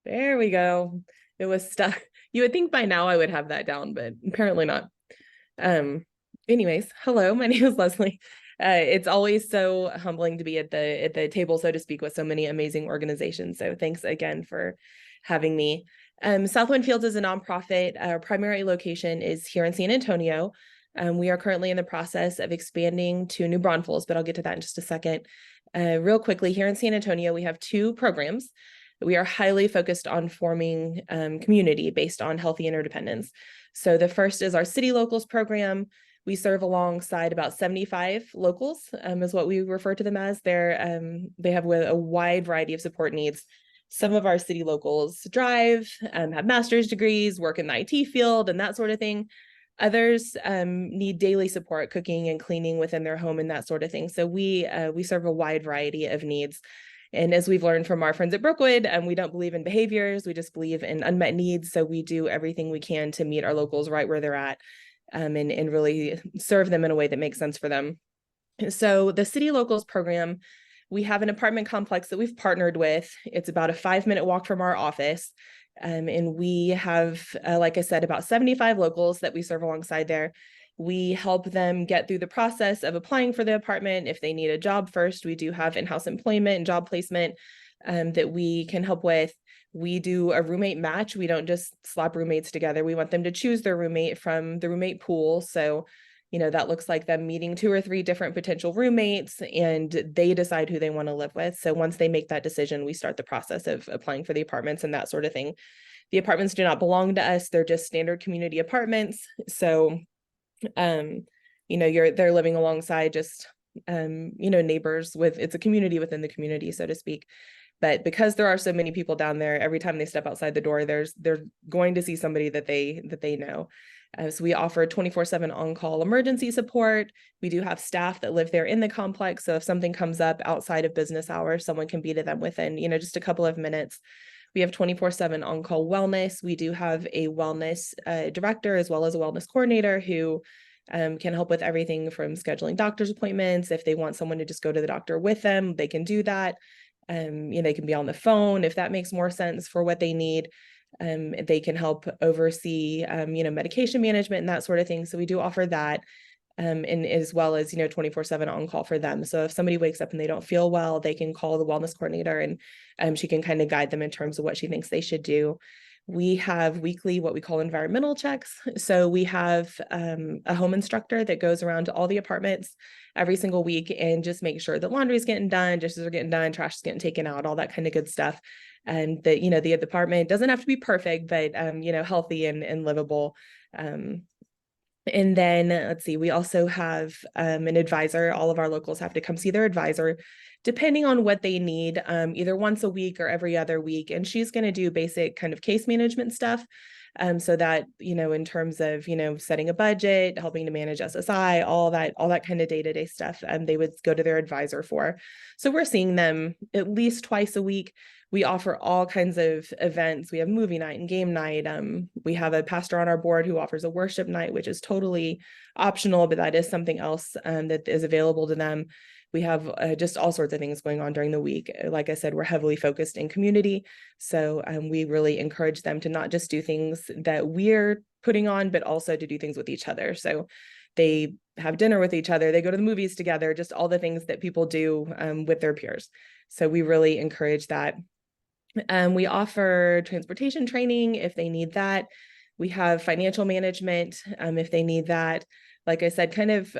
There we go. It was stuck. You would think by now I would have that down, but apparently not. Anyways, hello, my name is Leslie. It's always so humbling to be at the table, so to speak, with so many amazing organizations. So thanks again for having me. Southwind Fields is a nonprofit. Our primary location is here in San Antonio. We are currently in the process of expanding to New Braunfels, but I'll get to that in just a second. Real quickly, here in San Antonio, we have 2 programs. We are highly focused on forming community based on healthy interdependence. So the first is our City Locals program. We serve alongside about 75 locals, is what we refer to them as. They have a wide variety of support needs. Some of our city locals drive, have master's degrees, work in the IT field, and that sort of thing. Others need daily support, cooking and cleaning within their home and that sort of thing. So we serve a wide variety of needs. And as we've learned from our friends at Brookwood, we don't believe in behaviors, we just believe in unmet needs. So we do everything we can to meet our locals right where they're at, and really serve them in a way that makes sense for them. So the City Locals program, we have an apartment complex that we've partnered with. It's about a 5-minute walk from our office. And we have, like I said, about 75 locals that we serve alongside there. We help them get through the process of applying for the apartment. If they need a job first, we do have in-house employment and job placement that we can help with. We do a roommate match. We don't just slap roommates together. We want them to choose their roommate from the roommate pool. So, that looks like them meeting 2 or 3 different potential roommates, and they decide who they want to live with. So once they make that decision, we start the process of applying for the apartments and that sort of thing. The apartments do not belong to us. They're just standard community apartments. So they're living alongside just neighbors it's a community within the community, so to speak. But because there are so many people down there, every time they step outside the door, they're going to see somebody that they know. So we offer 24/7 on-call emergency support. We do have staff that live there in the complex. So if something comes up outside of business hours, someone can be to them within, just a couple of minutes. We have 24/7 on-call wellness. We do have a wellness director as well as a wellness coordinator who can help with everything from scheduling doctor's appointments. If they want someone to just go to the doctor with them, they can do that. They can be on the phone if that makes more sense for what they need. They can help oversee, medication management and that sort of thing. So we do offer that. And as well as, 24/7 on call for them. So if somebody wakes up and they don't feel well, they can call the wellness coordinator and she can kind of guide them in terms of what she thinks they should do. We have weekly, what we call environmental checks. So we have a home instructor that goes around to all the apartments every single week and just make sure that laundry is getting done, dishes are getting done, trash is getting taken out, all that kind of good stuff. And that, the apartment doesn't have to be perfect, but, healthy and livable. And then let's see, we also have an advisor. All of our locals have to come see their advisor, depending on what they need, either once a week or every other week. And she's going to do basic kind of case management stuff. So that, in terms of, setting a budget, helping to manage SSI, all that kind of day-to-day stuff, they would go to their advisor for. So we're seeing them at least twice a week. We offer all kinds of events. We have movie night and game night. We have a pastor on our board who offers a worship night, which is totally optional, but that is something else that is available to them. We have just all sorts of things going on during the week. Like I said, we're heavily focused in community. So we really encourage them to not just do things that we're putting on, but also to do things with each other. So they have dinner with each other, they go to the movies together, just all the things that people do with their peers. So we really encourage that. We offer transportation training if they need that. We have financial management if they need that. Like I said, kind of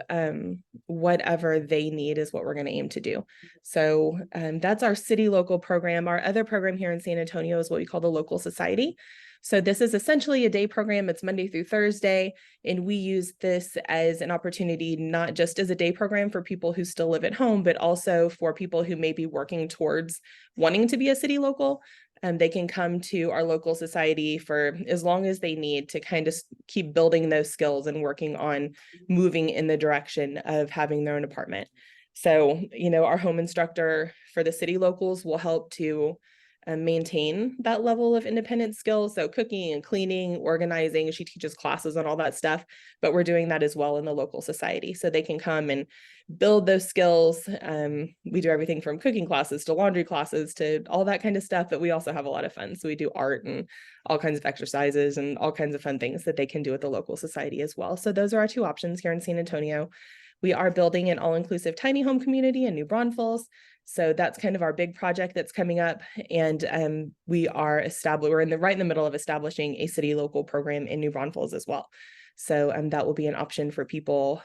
whatever they need is what we're going to aim to do. So that's our city local program. Our other program here in San Antonio is what we call the Local Society. So this is essentially a day program. It's Monday through Thursday, and we use this as an opportunity, not just as a day program for people who still live at home, but also for people who may be working towards wanting to be a city local. They can come to our local society for as long as they need to kind of keep building those skills and working on moving in the direction of having their own apartment. So, our home instructor for the city locals will help to maintain that level of independent skills. So cooking and cleaning, organizing, she teaches classes on all that stuff, but we're doing that as well in the local society. So they can come and build those skills. We do everything from cooking classes to laundry classes to all that kind of stuff, but we also have a lot of fun. So we do art and all kinds of exercises and all kinds of fun things that they can do at the local society as well. So those are our two options here in San Antonio. We are building an all-inclusive tiny home community in New Braunfels. So that's kind of our big project that's coming up. And we're right in the middle of establishing a city local program in New Braunfels as well. So that will be an option for people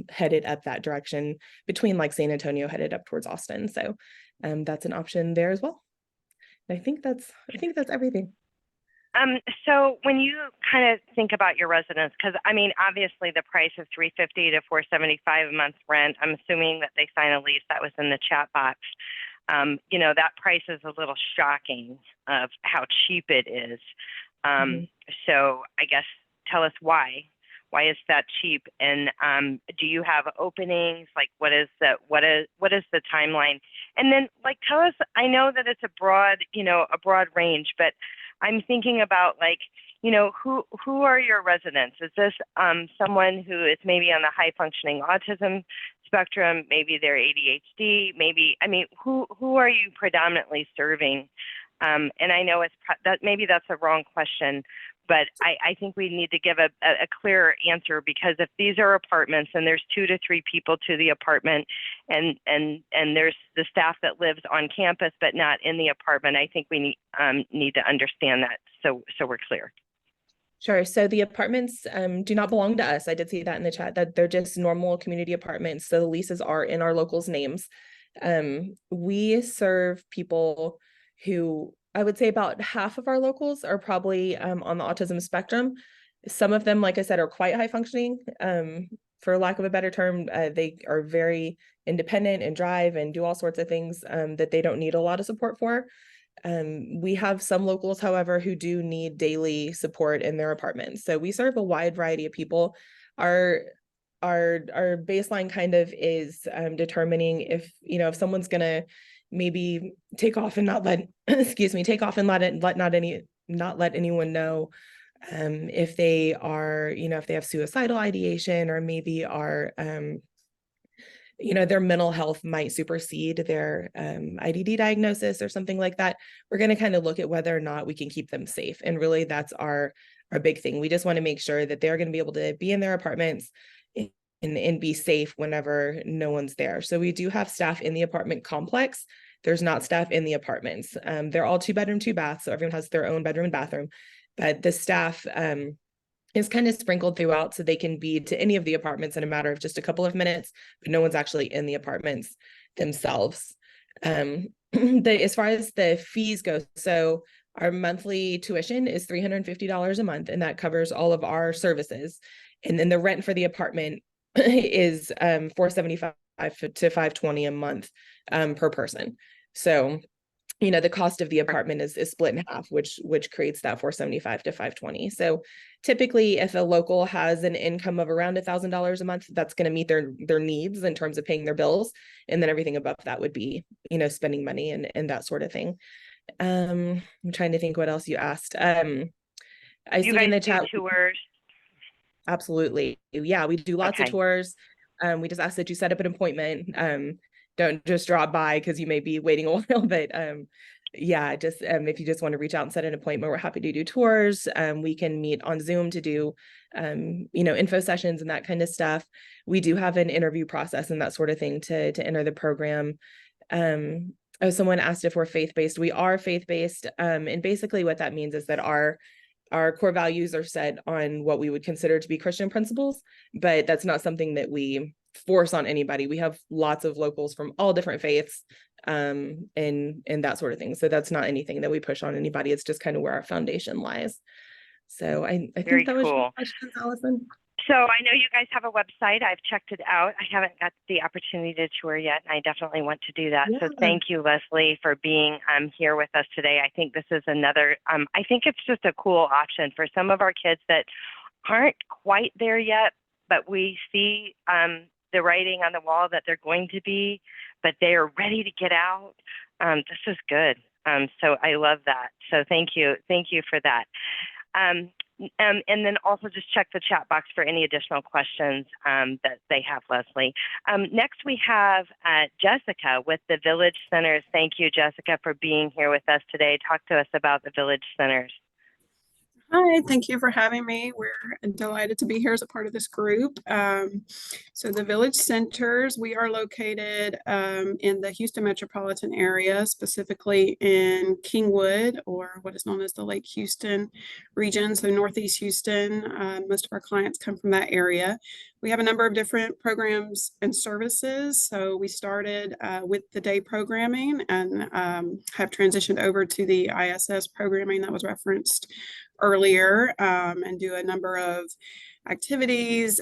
headed up that direction between like San Antonio headed up towards Austin. So that's an option there as well. And I think that's everything. So when you kind of think about your residents, because I mean, obviously the price of $350 to $475 a month rent, I'm assuming that they sign a lease. That was in the chat box. You know, that price is a little shocking of how cheap it is. So I guess tell us why. Why is that cheap? And do you have openings? Like, what is the timeline? And then, like, tell us. I know that it's a broad range, but I'm thinking about, like, you know, who are your residents? Is this someone who is maybe on the high functioning autism spectrum? Maybe they're ADHD. Maybe, I mean, who are you predominantly serving? And I know maybe that's a wrong question, but I think we need to give a clearer answer, because if these are apartments and there's 2 to 3 people to the apartment, and there's the staff that lives on campus but not in the apartment, I think we need to understand that so we're clear. Sure. So the apartments do not belong to us. I did see that in the chat, that they're just normal community apartments. So the leases are in our locals' names. We serve people who, I would say about half of our locals are probably on the autism spectrum. Some of them, like I said, are quite high functioning. For lack of a better term, they are very independent and drive and do all sorts of things that they don't need a lot of support for. We have some locals, however, who do need daily support in their apartments. So we serve a wide variety of people. Our baseline kind of is determining if someone's gonna maybe take off and not let not let anyone know if they are, if they have suicidal ideation, or maybe are their mental health might supersede their IDD diagnosis or something like that. We're going to kind of look at whether or not we can keep them safe. And really that's our big thing. We just want to make sure that they're going to be able to be in their apartments and be safe whenever no one's there. So we do have staff in the apartment complex. There's not staff in the apartments. They're all 2-bedroom, 2-bath. So everyone has their own bedroom and bathroom, but the staff is kind of sprinkled throughout, so they can be to any of the apartments in a matter of just a couple of minutes, but no one's actually in the apartments themselves. As far as the fees go, so our monthly tuition is $350 a month, and that covers all of our services. And then the rent for the apartment is $475 to $520 a month per person. So the cost of the apartment is split in half, which creates that $475 to $520. So typically, if a local has an income of around $1,000 a month, that's going to meet their needs in terms of paying their bills, and then everything above that would be spending money and that sort of thing. I'm trying to think what else you asked. I see in the chat tours. Absolutely, yeah, we do lots of tours. We just ask that you set up an appointment. Don't just drop by because you may be waiting a while, but yeah, just if you just want to reach out and set an appointment, we're happy to do tours. We can meet on Zoom to do info sessions and that kind of stuff. We do have an interview process and that sort of thing to enter the program. Someone asked if we're faith-based. We are faith-based, and basically what that means is that our core values are set on what we would consider to be Christian principles, but that's not something that we force on anybody. We have lots of locals from all different faiths and that sort of thing. So that's not anything that we push on anybody. It's just kind of where our foundation lies. So I think that was your question, Allison. So I know you guys have a website. I've checked it out. I haven't got the opportunity to tour yet, and I definitely want to do that. Yeah. So thank you, Leslie, for being here with us today. I think this is another, I think it's just a cool option for some of our kids that aren't quite there yet, but we see the writing on the wall that they're going to be, but they are ready to get out. This is good. So I love that. So thank you for that. And then also just check the chat box for any additional questions that they have, Leslie. Next, we have Jessica with the Village Centers. Thank you, Jessica, for being here with us today. Talk to us about the Village Centers. Hi, thank you for having me. We're delighted to be here as a part of this group. So the Village Centers, we are located in the Houston metropolitan area, specifically in Kingwood, or what is known as the Lake Houston region, so Northeast Houston. Most of our clients come from that area. We have a number of different programs and services. So we started with the day programming and have transitioned over to the ISS programming that was referenced earlier, and do a number of activities,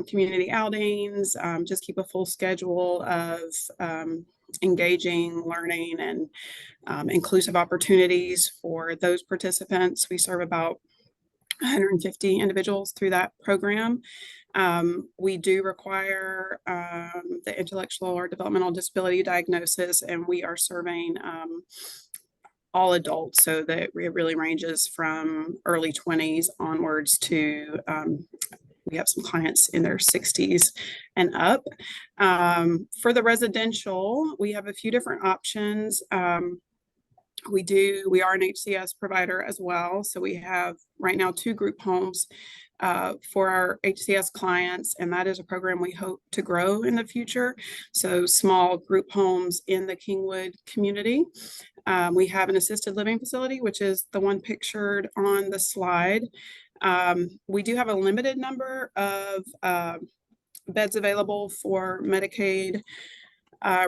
community outings, just keep a full schedule of engaging, learning, and inclusive opportunities for those participants. We serve about 150 individuals through that program. We do require the intellectual or developmental disability diagnosis, and we are serving all adults, so that it really ranges from early 20s onwards to we have some clients in their 60s and up. For the residential, we have a few different options. We are an HCS provider as well. So we have right now 2 group homes for our HCS clients, and that is a program we hope to grow in the future. So small group homes in the Kingwood community. We have an assisted living facility, which is the one pictured on the slide. We do have a limited number of beds available for Medicaid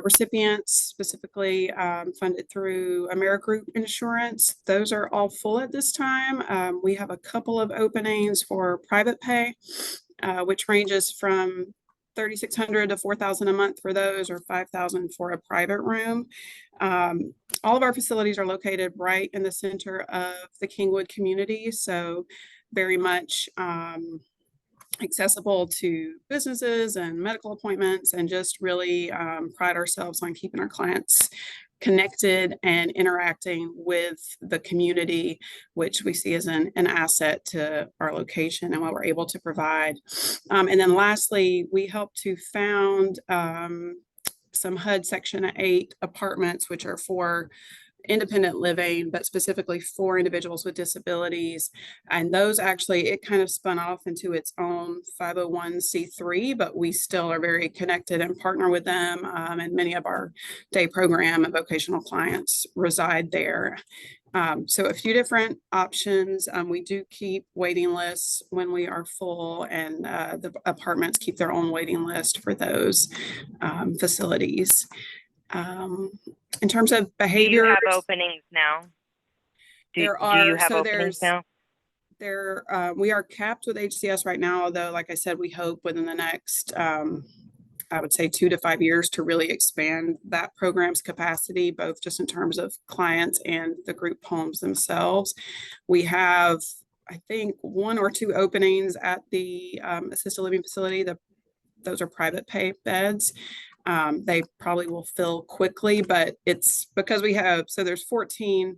recipients, specifically funded through AmeriGroup insurance. Those are all full at this time. We have a couple of openings for private pay, which ranges from $3,600 to $4,000 a month for those, or $5,000 for a private room. All of our facilities are located right in the center of the Kingwood community, so very much accessible to businesses and medical appointments, and just really pride ourselves on keeping our clients connected and interacting with the community, which we see as an asset to our location and what we're able to provide. And then lastly, we help to found some HUD Section 8 apartments, which are for independent living, but specifically for individuals with disabilities. And those actually, it kind of spun off into its own 501c3, but we still are very connected and partner with them. And many of our day program and vocational clients reside there. So a few different options. We do keep waiting lists when we are full, and the apartments keep their own waiting list for those facilities. In terms of behavior, do you have openings now? Do you have openings now? We are capped with HCS right now, although, like I said, we hope within the next, I would say 2 to 5 years to really expand that program's capacity, both just in terms of clients and the group homes themselves. We have, I think, 1 or 2 openings at the assisted living facility. Those are private pay beds. They probably will fill quickly, but it's because there's 14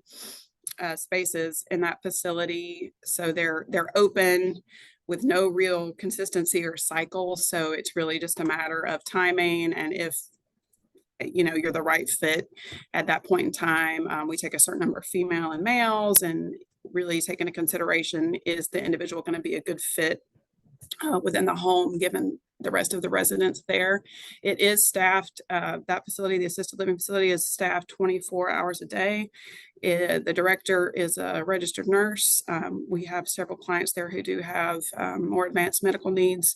spaces in that facility. So they're open with no real consistency or cycle. So it's really just a matter of timing, and if you're the right fit at that point in time. We take a certain number of female and males, and really take into consideration, is the individual going to be a good fit within the home, given the rest of the residents there. It is staffed, that facility, the assisted living facility, is staffed 24 hours a day. The director is a registered nurse. We have several clients there who do have more advanced medical needs,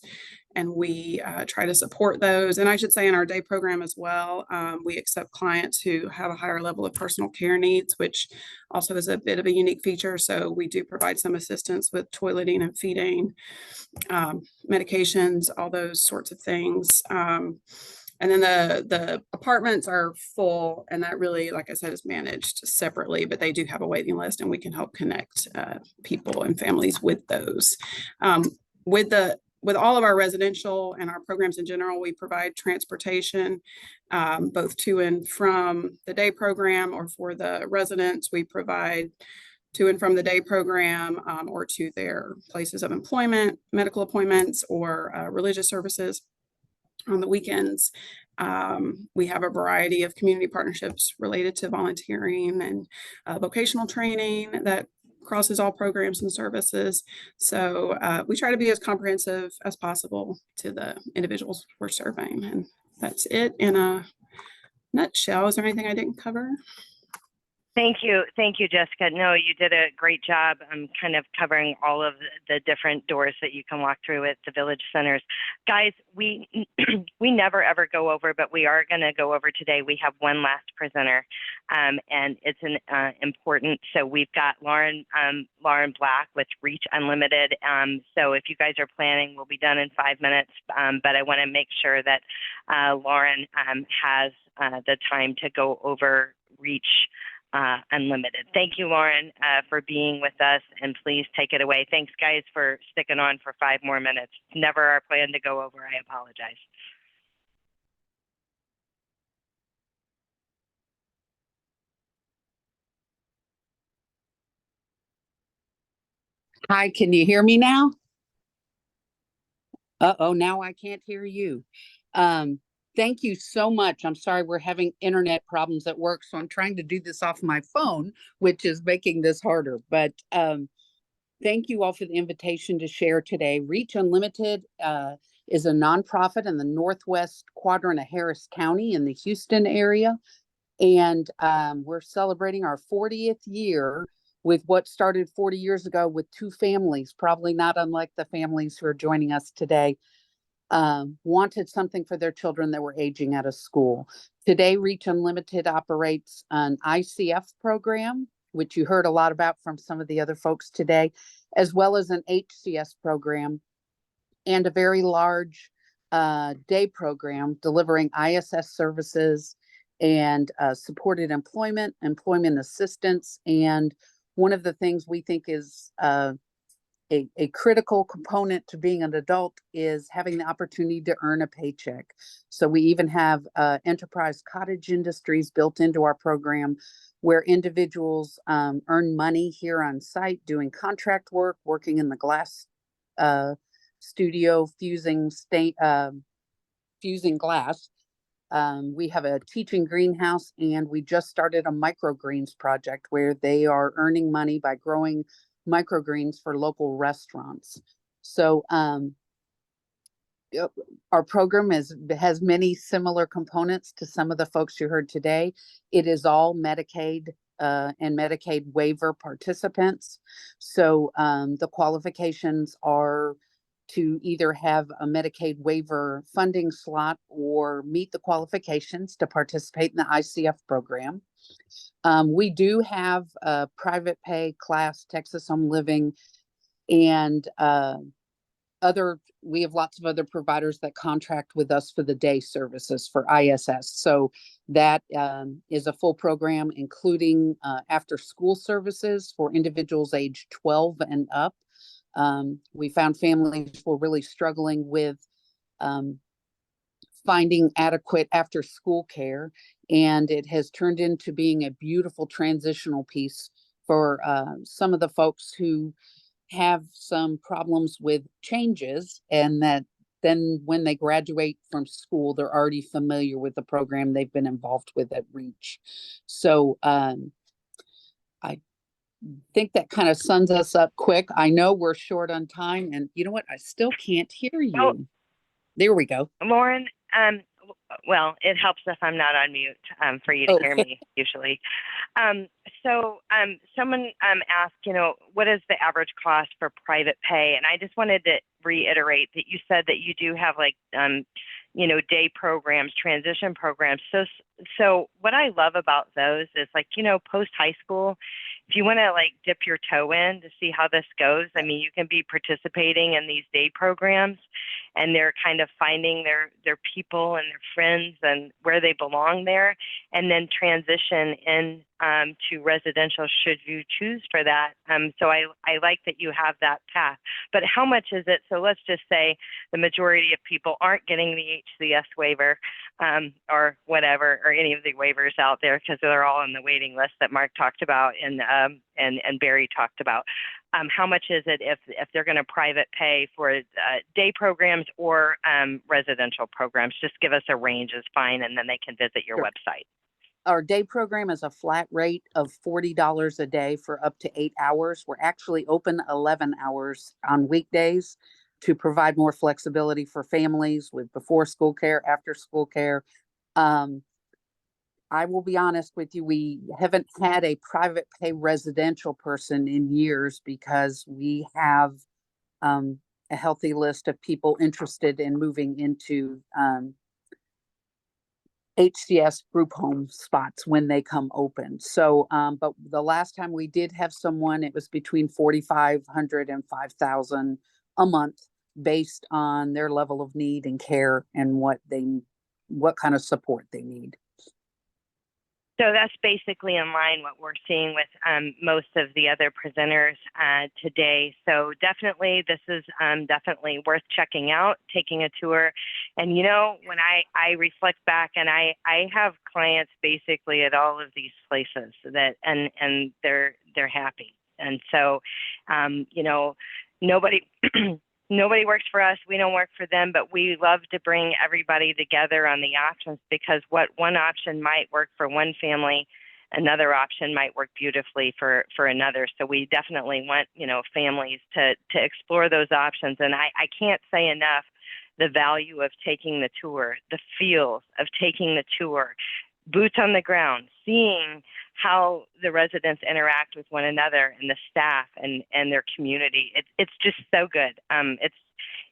and we try to support those. And I should say in our day program as well, we accept clients who have a higher level of personal care needs, which also is a bit of a unique feature. So we do provide some assistance with toileting and feeding, medications, all those sorts of things. And then the apartments are full, and that really, like I said, is managed separately, but they do have a waiting list, and we can help connect people and families with those. With the with all of our residential and our programs in general, we provide transportation, both to and from the day program, or for the residents, we provide to and from the day program, or to their places of employment, medical appointments, or religious services. On the weekends, we have a variety of community partnerships related to volunteering and vocational training that crosses all programs and services. So we try to be as comprehensive as possible to the individuals we're serving. And that's it in a nutshell. Is there anything I didn't cover? Thank you, Jessica. No, you did a great job kind of covering all of the different doors that you can walk through at the village centers. Guys, we we never ever go over, but we are going to go over today. We have one last presenter, and it's an important. So we've got Lauren Black with Reach Unlimited. So if you guys are planning, we'll be done in 5 minutes. But I want to make sure that Lauren has the time to go over Reach Unlimited. Thank you, Lauren, for being with us, and please take it away. Thanks, guys, for sticking on for 5 more minutes. Never our plan to go over. I apologize. Hi, can you hear me now? Uh-oh, now I can't hear you. Thank you so much. I'm sorry, we're having internet problems at work, so I'm trying to do this off my phone, which is making this harder. But thank you all for the invitation to share today. Reach Unlimited is a nonprofit in the northwest quadrant of Harris County in the Houston area. And we're celebrating our 40th year with what started 40 years ago with 2 families, probably not unlike the families who are joining us today. Wanted something for their children that were aging out of school. Today, Reach Unlimited operates an ICF program, which you heard a lot about from some of the other folks today, as well as an HCS program and a very large day program delivering ISS services and supported employment assistance. And one of the things we think is a critical component to being an adult is having the opportunity to earn a paycheck. So we even have enterprise cottage industries built into our program where individuals earn money here on site doing contract work, working in the glass studio, fusing glass. We have a teaching greenhouse, and we just started a microgreens project where they are earning money by growing microgreens for local restaurants. So our program has many similar components to some of the folks you heard today. It is all Medicaid and Medicaid waiver participants. So the qualifications are to either have a Medicaid waiver funding slot or meet the qualifications to participate in the ICF program. We do have a private pay class, Texas Home Living, and we have lots of other providers that contract with us for the day services for ISS. So that is a full program, including after school services for individuals age 12 and up. We found families were really struggling with finding adequate after school care, and it has turned into being a beautiful transitional piece for some of the folks who have some problems with changes, and that then when they graduate from school, they're already familiar with the program they've been involved with at Reach. So I think that kind of sums us up quick. I know we're short on time, and you know what? I still can't hear you. Oh, there we go. Lauren, well, it helps if I'm not on mute for you to hear me usually. So someone asked, what is the average cost for private pay? And I just wanted to reiterate that you said that you do have day programs, transition programs. So what I love about those is post high school, if you want to like dip your toe in to see how this goes, I mean, you can be participating in these day programs, and they're kind of finding their people and their friends and where they belong there, and then transition in to residential should you choose for that. So I like that you have that path. But how much is it? So let's just say the majority of people aren't getting the HCS waiver or whatever, or any of the waivers out there, because they're all on the waiting list that Mark talked about and Barry talked about. How much is it if they're going to private pay for day programs or residential programs? Just give us a range is fine, and then they can visit your website. Our day program is a flat rate of $40 a day for up to 8 hours. We're actually open 11 hours on weekdays to provide more flexibility for families with before school care, after school care. I will be honest with you, we haven't had a private pay residential person in years because we have a healthy list of people interested in moving into HCS group home spots when they come open. So, but the last time we did have someone, it was between 4,500 and 5,000 a month based on their level of need and care and what kind of support they need. So that's basically in line what we're seeing with most of the other presenters today. So definitely, this is definitely worth checking out, taking a tour. And you know, when I reflect back, and I have clients basically at all of these places that, and they're happy. And so, you know, nobody works for us. We don't work for them, but we love to bring everybody together on the options, because what one option might work for one family, another option might work beautifully for another. So we definitely want, you know, families to explore those options. And I can't say enough the value of taking the tour, the feels of taking the tour, boots on the ground, seeing how the residents interact with one another and the staff and their community. It's just so good.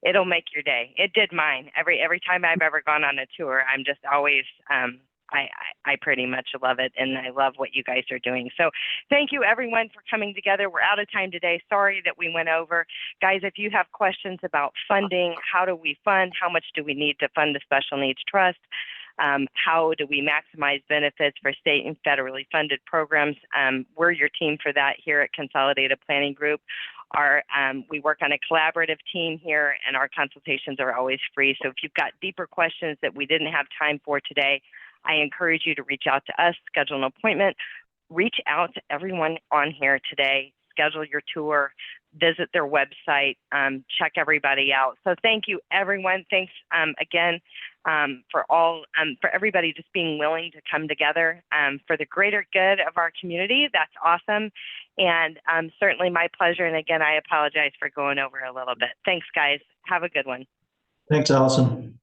It'll make your day. It did mine. Every time I've ever gone on a tour, I'm just always, I pretty much love it, and I love what you guys are doing. So thank you everyone for coming together. We're out of time today. Sorry that we went over. Guys, if you have questions about funding, how do we fund? How much do we need to fund the Special Needs Trust? How do we maximize benefits for state and federally funded programs? We're your team for that here at Consolidated Planning Group. We work on a collaborative team here, and our consultations are always free. So if you've got deeper questions that we didn't have time for today, I encourage you to reach out to us, schedule an appointment, reach out to everyone on here today, schedule your tour, visit their website, check everybody out. So thank you, everyone. Thanks again for everybody just being willing to come together for the greater good of our community. That's awesome. And certainly my pleasure. And again, I apologize for going over a little bit. Thanks, guys. Have a good one. Thanks, Allison.